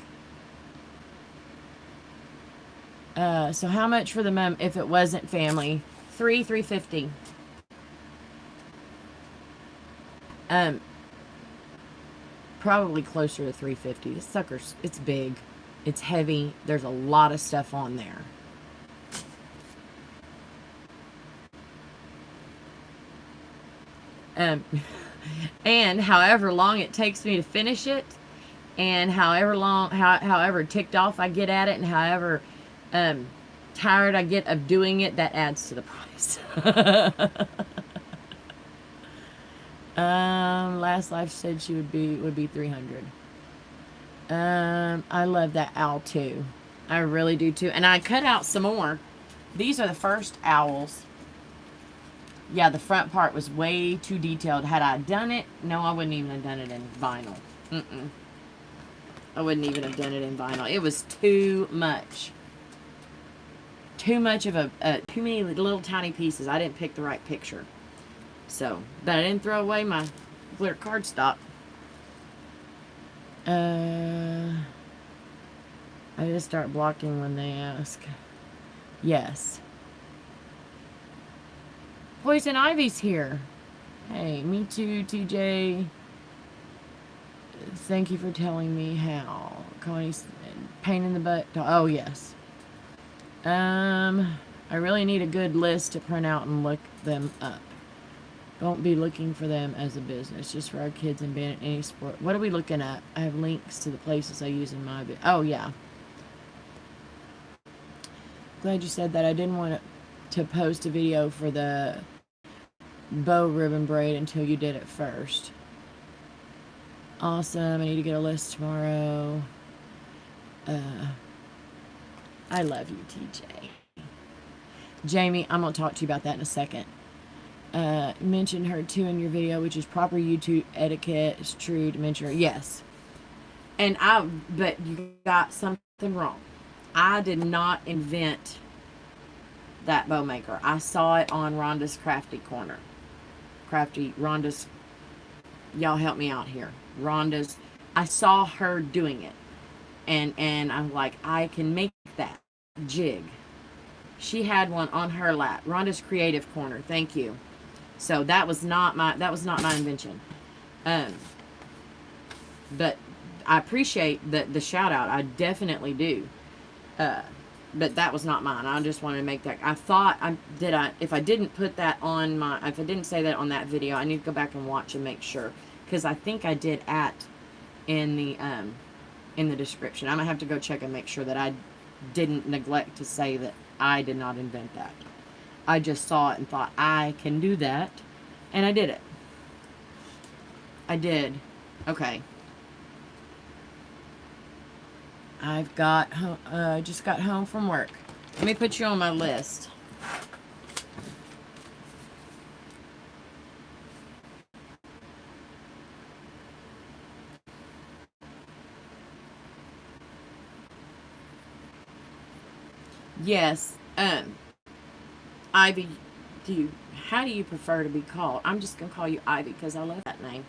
So how much for the mom if it wasn't family? $350. Probably closer to $350. This sucker's, it's big. It's heavy. There's a lot of stuff on there. And however long it takes me to finish it, and however ticked off I get at it, and however tired I get of doing it, that adds to the price. Last life said she would be 300. I love that owl too. I really do too. And I cut out some more. These are the first owls. Yeah, the front part was way too detailed. Had I done it, no, I wouldn't even have done it in vinyl. I wouldn't even have done it in vinyl. It was too much. Too much of too many little tiny pieces. I didn't pick the right picture. So, but I didn't throw away my glitter cardstock. I just start blocking when they ask. Yes. Poison Ivy's here. Hey, me too, TJ. Thank you for telling me how. Connie's pain in the butt. Oh, yes. I really need a good list to print out and look them up. Don't be looking for them as a business, just for our kids and being in any sport. What are we looking at? I have links to the places I use in my... Oh, yeah. Glad you said that. I didn't want to post a video for the bow ribbon braid until you did it first. Awesome. I need to get a list tomorrow. I love you, TJ. Jamie, I'm going to talk to you about that in a second. Mentioned her too in your video, which is proper YouTube etiquette. It's true to mention her. Yes. But you got something wrong. I did not invent that bow maker. I saw it on Rhonda's Crafty Corner. Rhonda's, y'all help me out here. Rhonda's, I saw her doing it. And I'm like, I can make that jig. She had one on her lap. Rhonda's Creative Corner. Thank you. So that was not my invention. But I appreciate the shout out. I definitely do. But that was not mine. I just wanted to make that. I thought if I didn't put that on if I didn't say that on that video, I need to go back and watch and make sure, because I think I did in the description. I'm gonna have to go check and make sure that I didn't neglect to say that I did not invent that. I just saw it and thought, I can do that. And I did it. I did. Okay. I just got home from work. Let me put you on my list. Yes. Ivy, how do you prefer to be called? I'm just going to call you Ivy because I love that name.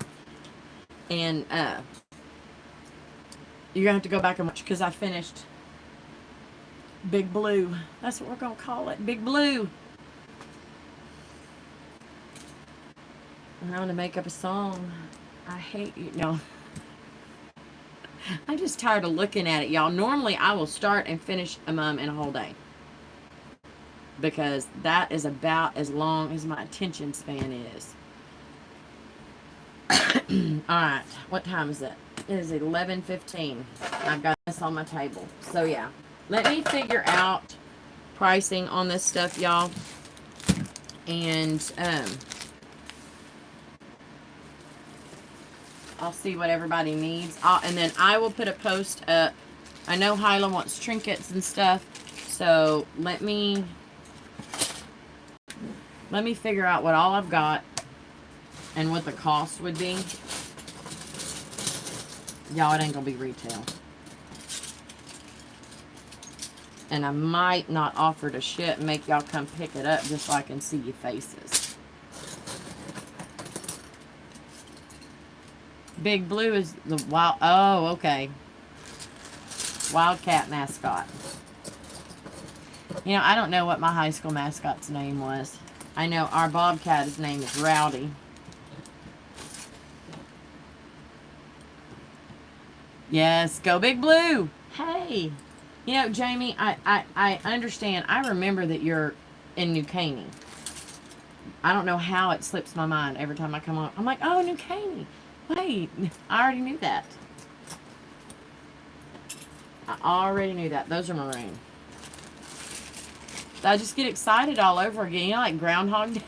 And you're gonna have to go back and watch, because I finished Big Blue. That's what we're gonna call it, Big Blue. I'm having to make up a song. I hate you. No. I'm just tired of looking at it, y'all. Normally, I will start and finish a in a whole day, because that is about as long as my attention span is. Alright, what time is it? It is 11:15. I've got this on my table. So, yeah. Let me figure out pricing on this stuff, y'all. And, I'll see what everybody needs. And then I will put a post up. I know Hyla wants trinkets and stuff. So, let me figure out what all I've got and what the cost would be. Y'all, it ain't gonna be retail. And I might not offer to ship and make y'all come pick it up just so I can see your faces. Big Blue is the wild... Oh, okay. Wildcat mascot. You know, I don't know what my high school mascot's name was. I know our Bobcat, his name is Rowdy. Yes, go Big Blue. Hey. You know, Jamie, I understand. I remember that you're in New Caney. I don't know how it slips my mind every time I come on. I'm like, oh, New Caney. Wait, I already knew that. I already knew that. Those are maroon. I just get excited all over again. You know, like Groundhog Day.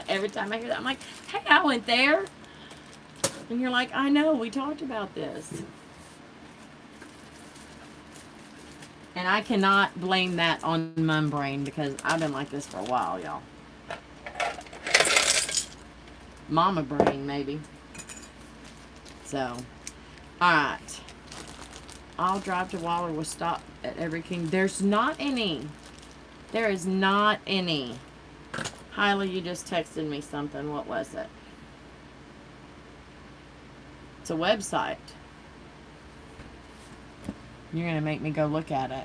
Every time I hear that, I'm like, hey, I went there. And you're like, I know, we talked about this. And I cannot blame that on mum brain, because I've been like this for a while, y'all. Mama brain, maybe. So, alright. I'll drive to Waller. We'll stop at every King. There's not any. There is not any. Hyla, you just texted me something. What was it? It's a website. You're going to make me go look at it.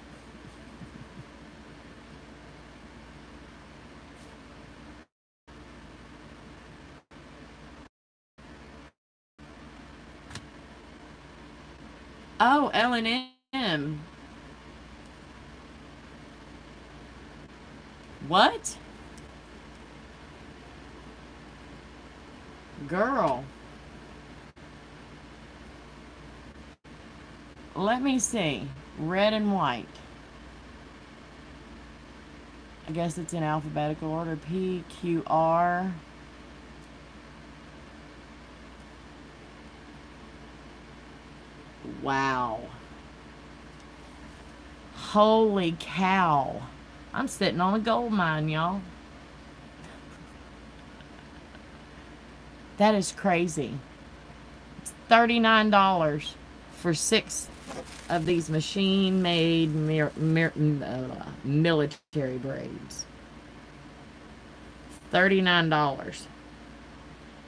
Oh, L&M. What? Girl. Let me see. Red and white. I guess it's in alphabetical order. P, Q, R. Wow. Holy cow. I'm sitting on a gold mine, y'all. That is crazy. It's $39 for 6 of these machine-made military braids. $39.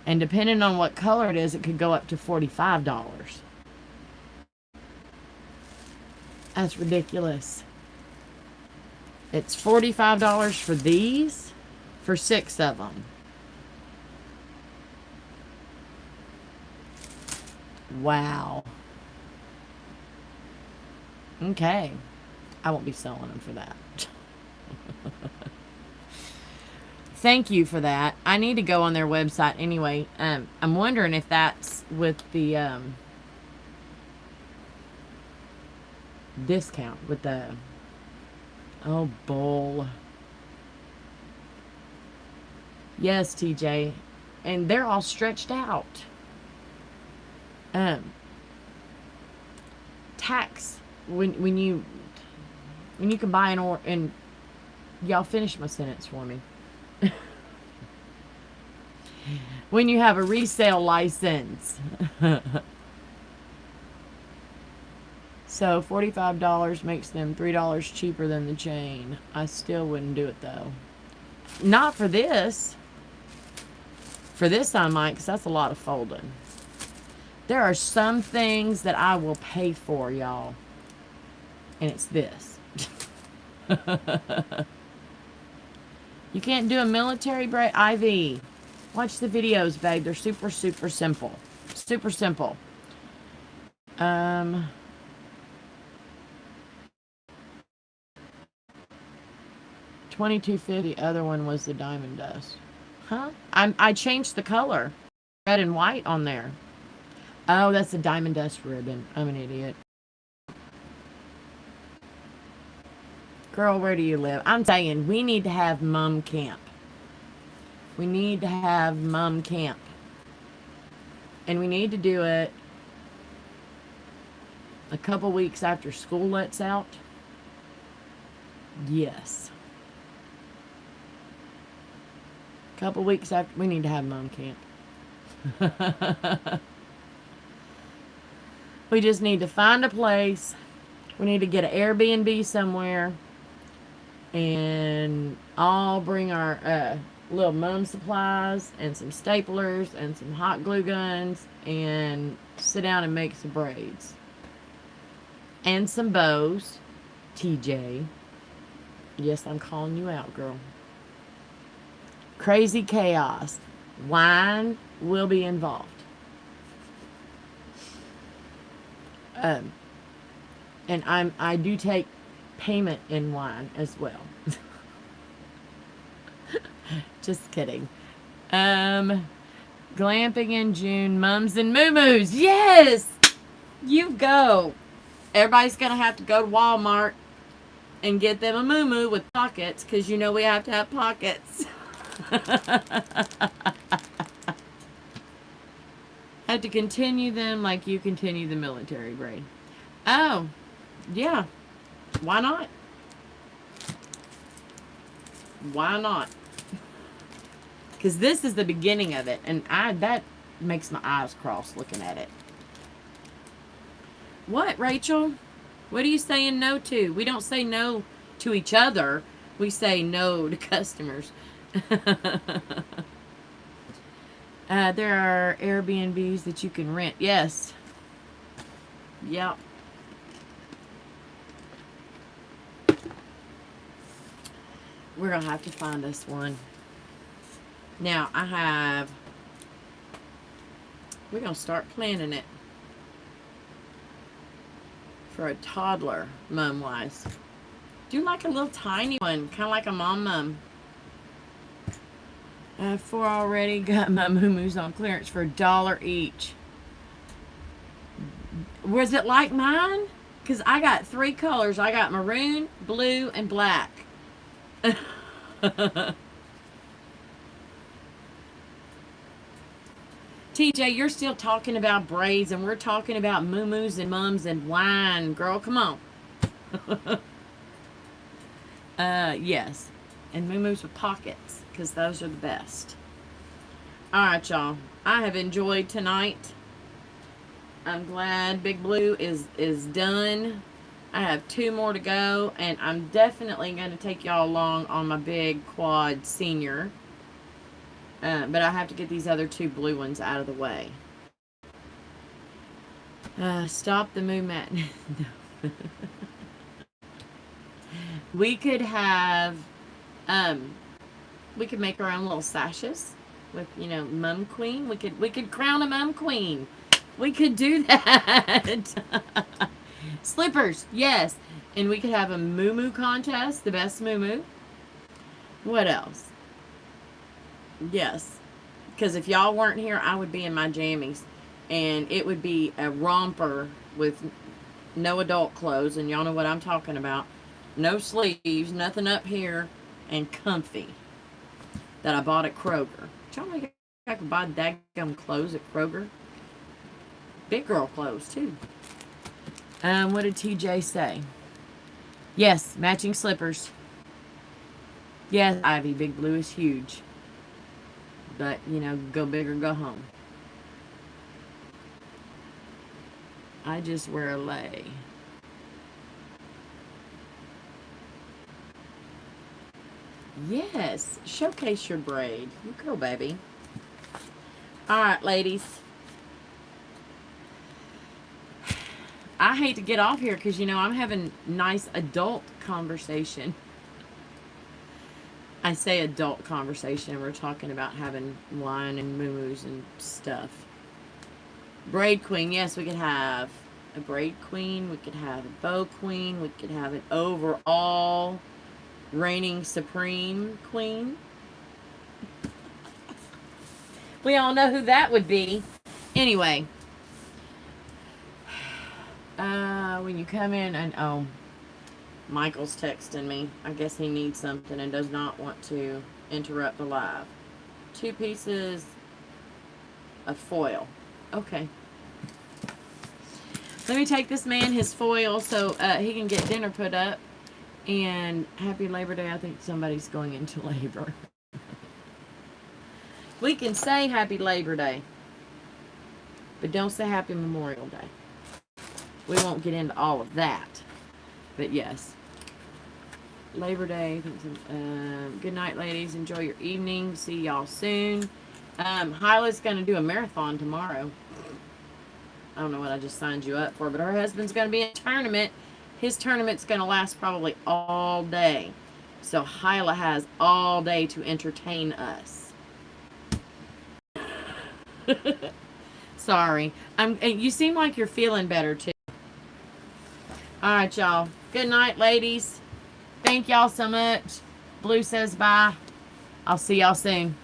And depending on what color it is, it could go up to $45. That's ridiculous. It's $45 for these, for 6 of them. Wow. Okay. I won't be selling them for that. Thank you for that. I need to go on their website anyway. I'm wondering if that's with the discount, with the... Oh, bull. Yes, TJ. And they're all stretched out. Tax. When you can buy an or... And y'all finish my sentence for me. When you have a resale license. So $45 makes them $3 cheaper than the chain. I still wouldn't do it though. Not for this. For this I might, because that's a lot of folding. There are some things that I will pay for, y'all. And it's this. You can't do a military braid. Ivy, watch the videos, babe. They're super, super simple. Super simple. 2250. Other one was the diamond dust. Huh? I changed the color. Red and white on there. Oh, that's the diamond dust ribbon. I'm an idiot. Girl, where do you live? I'm saying we need to have mom camp. We need to have mom camp. And we need to do it a couple weeks after school lets out. Yes. A couple weeks after, we need to have mom camp. We just need to find a place. We need to get an Airbnb somewhere. And I'll bring our little mom supplies and some staplers and some hot glue guns and sit down and make some braids. And some bows. TJ. Yes, I'm calling you out, girl. Crazy chaos. Wine will be involved. And I do take payment in wine as well. Just kidding. Glamping in June, mums and moo-moos. Yes! You go. Everybody's going to have to go to Walmart and get them a moo-moo with pockets, because you know we have to have pockets. Have to continue them like you continue the military braid. Oh, yeah. Why not? Why not? Because this is the beginning of it, and that makes my eyes cross looking at it. What, Rachel? What are you saying no to? We don't say no to each other. We say no to customers. There are Airbnbs that you can rent. Yes. Yep. We're going to have to find us one. Now, we're going to start planning it for a toddler, mom-wise. Do like a little tiny one, kind of like a mom. I have 4 already. Got my moo-moos on clearance for $1 each. Was it like mine? Because I got 3 colors. I got maroon, blue, and black. TJ, you're still talking about braids, and we're talking about moo-moos and mums and wine. Girl, come on. Yes. And moo-moos with pockets, because those are the best. Alright, y'all. I have enjoyed tonight. I'm glad Big Blue is done. I have 2 more to go, and I'm definitely going to take y'all along on my big quad senior. But I have to get these other 2 blue ones out of the way. Stop the moo mat. No. We could have, we could make our own little sashes with, mum queen. We could crown a mum queen. We could do that. Slippers, yes. And we could have a moo-moo contest, the best moo-moo. What else? Yes. Because if y'all weren't here, I would be in my jammies. And it would be a romper with no adult clothes. And y'all know what I'm talking about. No sleeves, nothing up here, and comfy. That I bought at Kroger. Y'all know I could buy daggum clothes at Kroger? Big girl clothes, too. What did TJ say? Yes, matching slippers. Yes, Ivy, Big Blue is huge. But, go big or go home. I just wear a lei. Yes, showcase your braid. You go, baby. All right, ladies. I hate to get off here because, you know, I'm having nice adult conversation. I say adult conversation. We're talking about having wine and moo-moos and stuff. Braid queen. Yes, we could have a braid queen. We could have a bow queen. We could have an overall reigning supreme queen. We all know who that would be. Anyway. When you come in and, oh, Michael's texting me. I guess he needs something and does not want to interrupt the live. 2 pieces of foil. Okay. Let me take this man his foil so he can get dinner put up. And happy Labor Day. I think somebody's going into labor. We can say happy Labor Day, but don't say happy Memorial Day. We won't get into all of that. But yes. Labor Day. Good night, ladies. Enjoy your evening. See y'all soon. Hyla's going to do a marathon tomorrow. I don't know what I just signed you up for, but her husband's going to be in a tournament. His tournament's going to last probably all day. So Hyla has all day to entertain us. Sorry. You seem like you're feeling better, too. All right, y'all. Good night, ladies. Thank y'all so much. Blue says bye. I'll see y'all soon.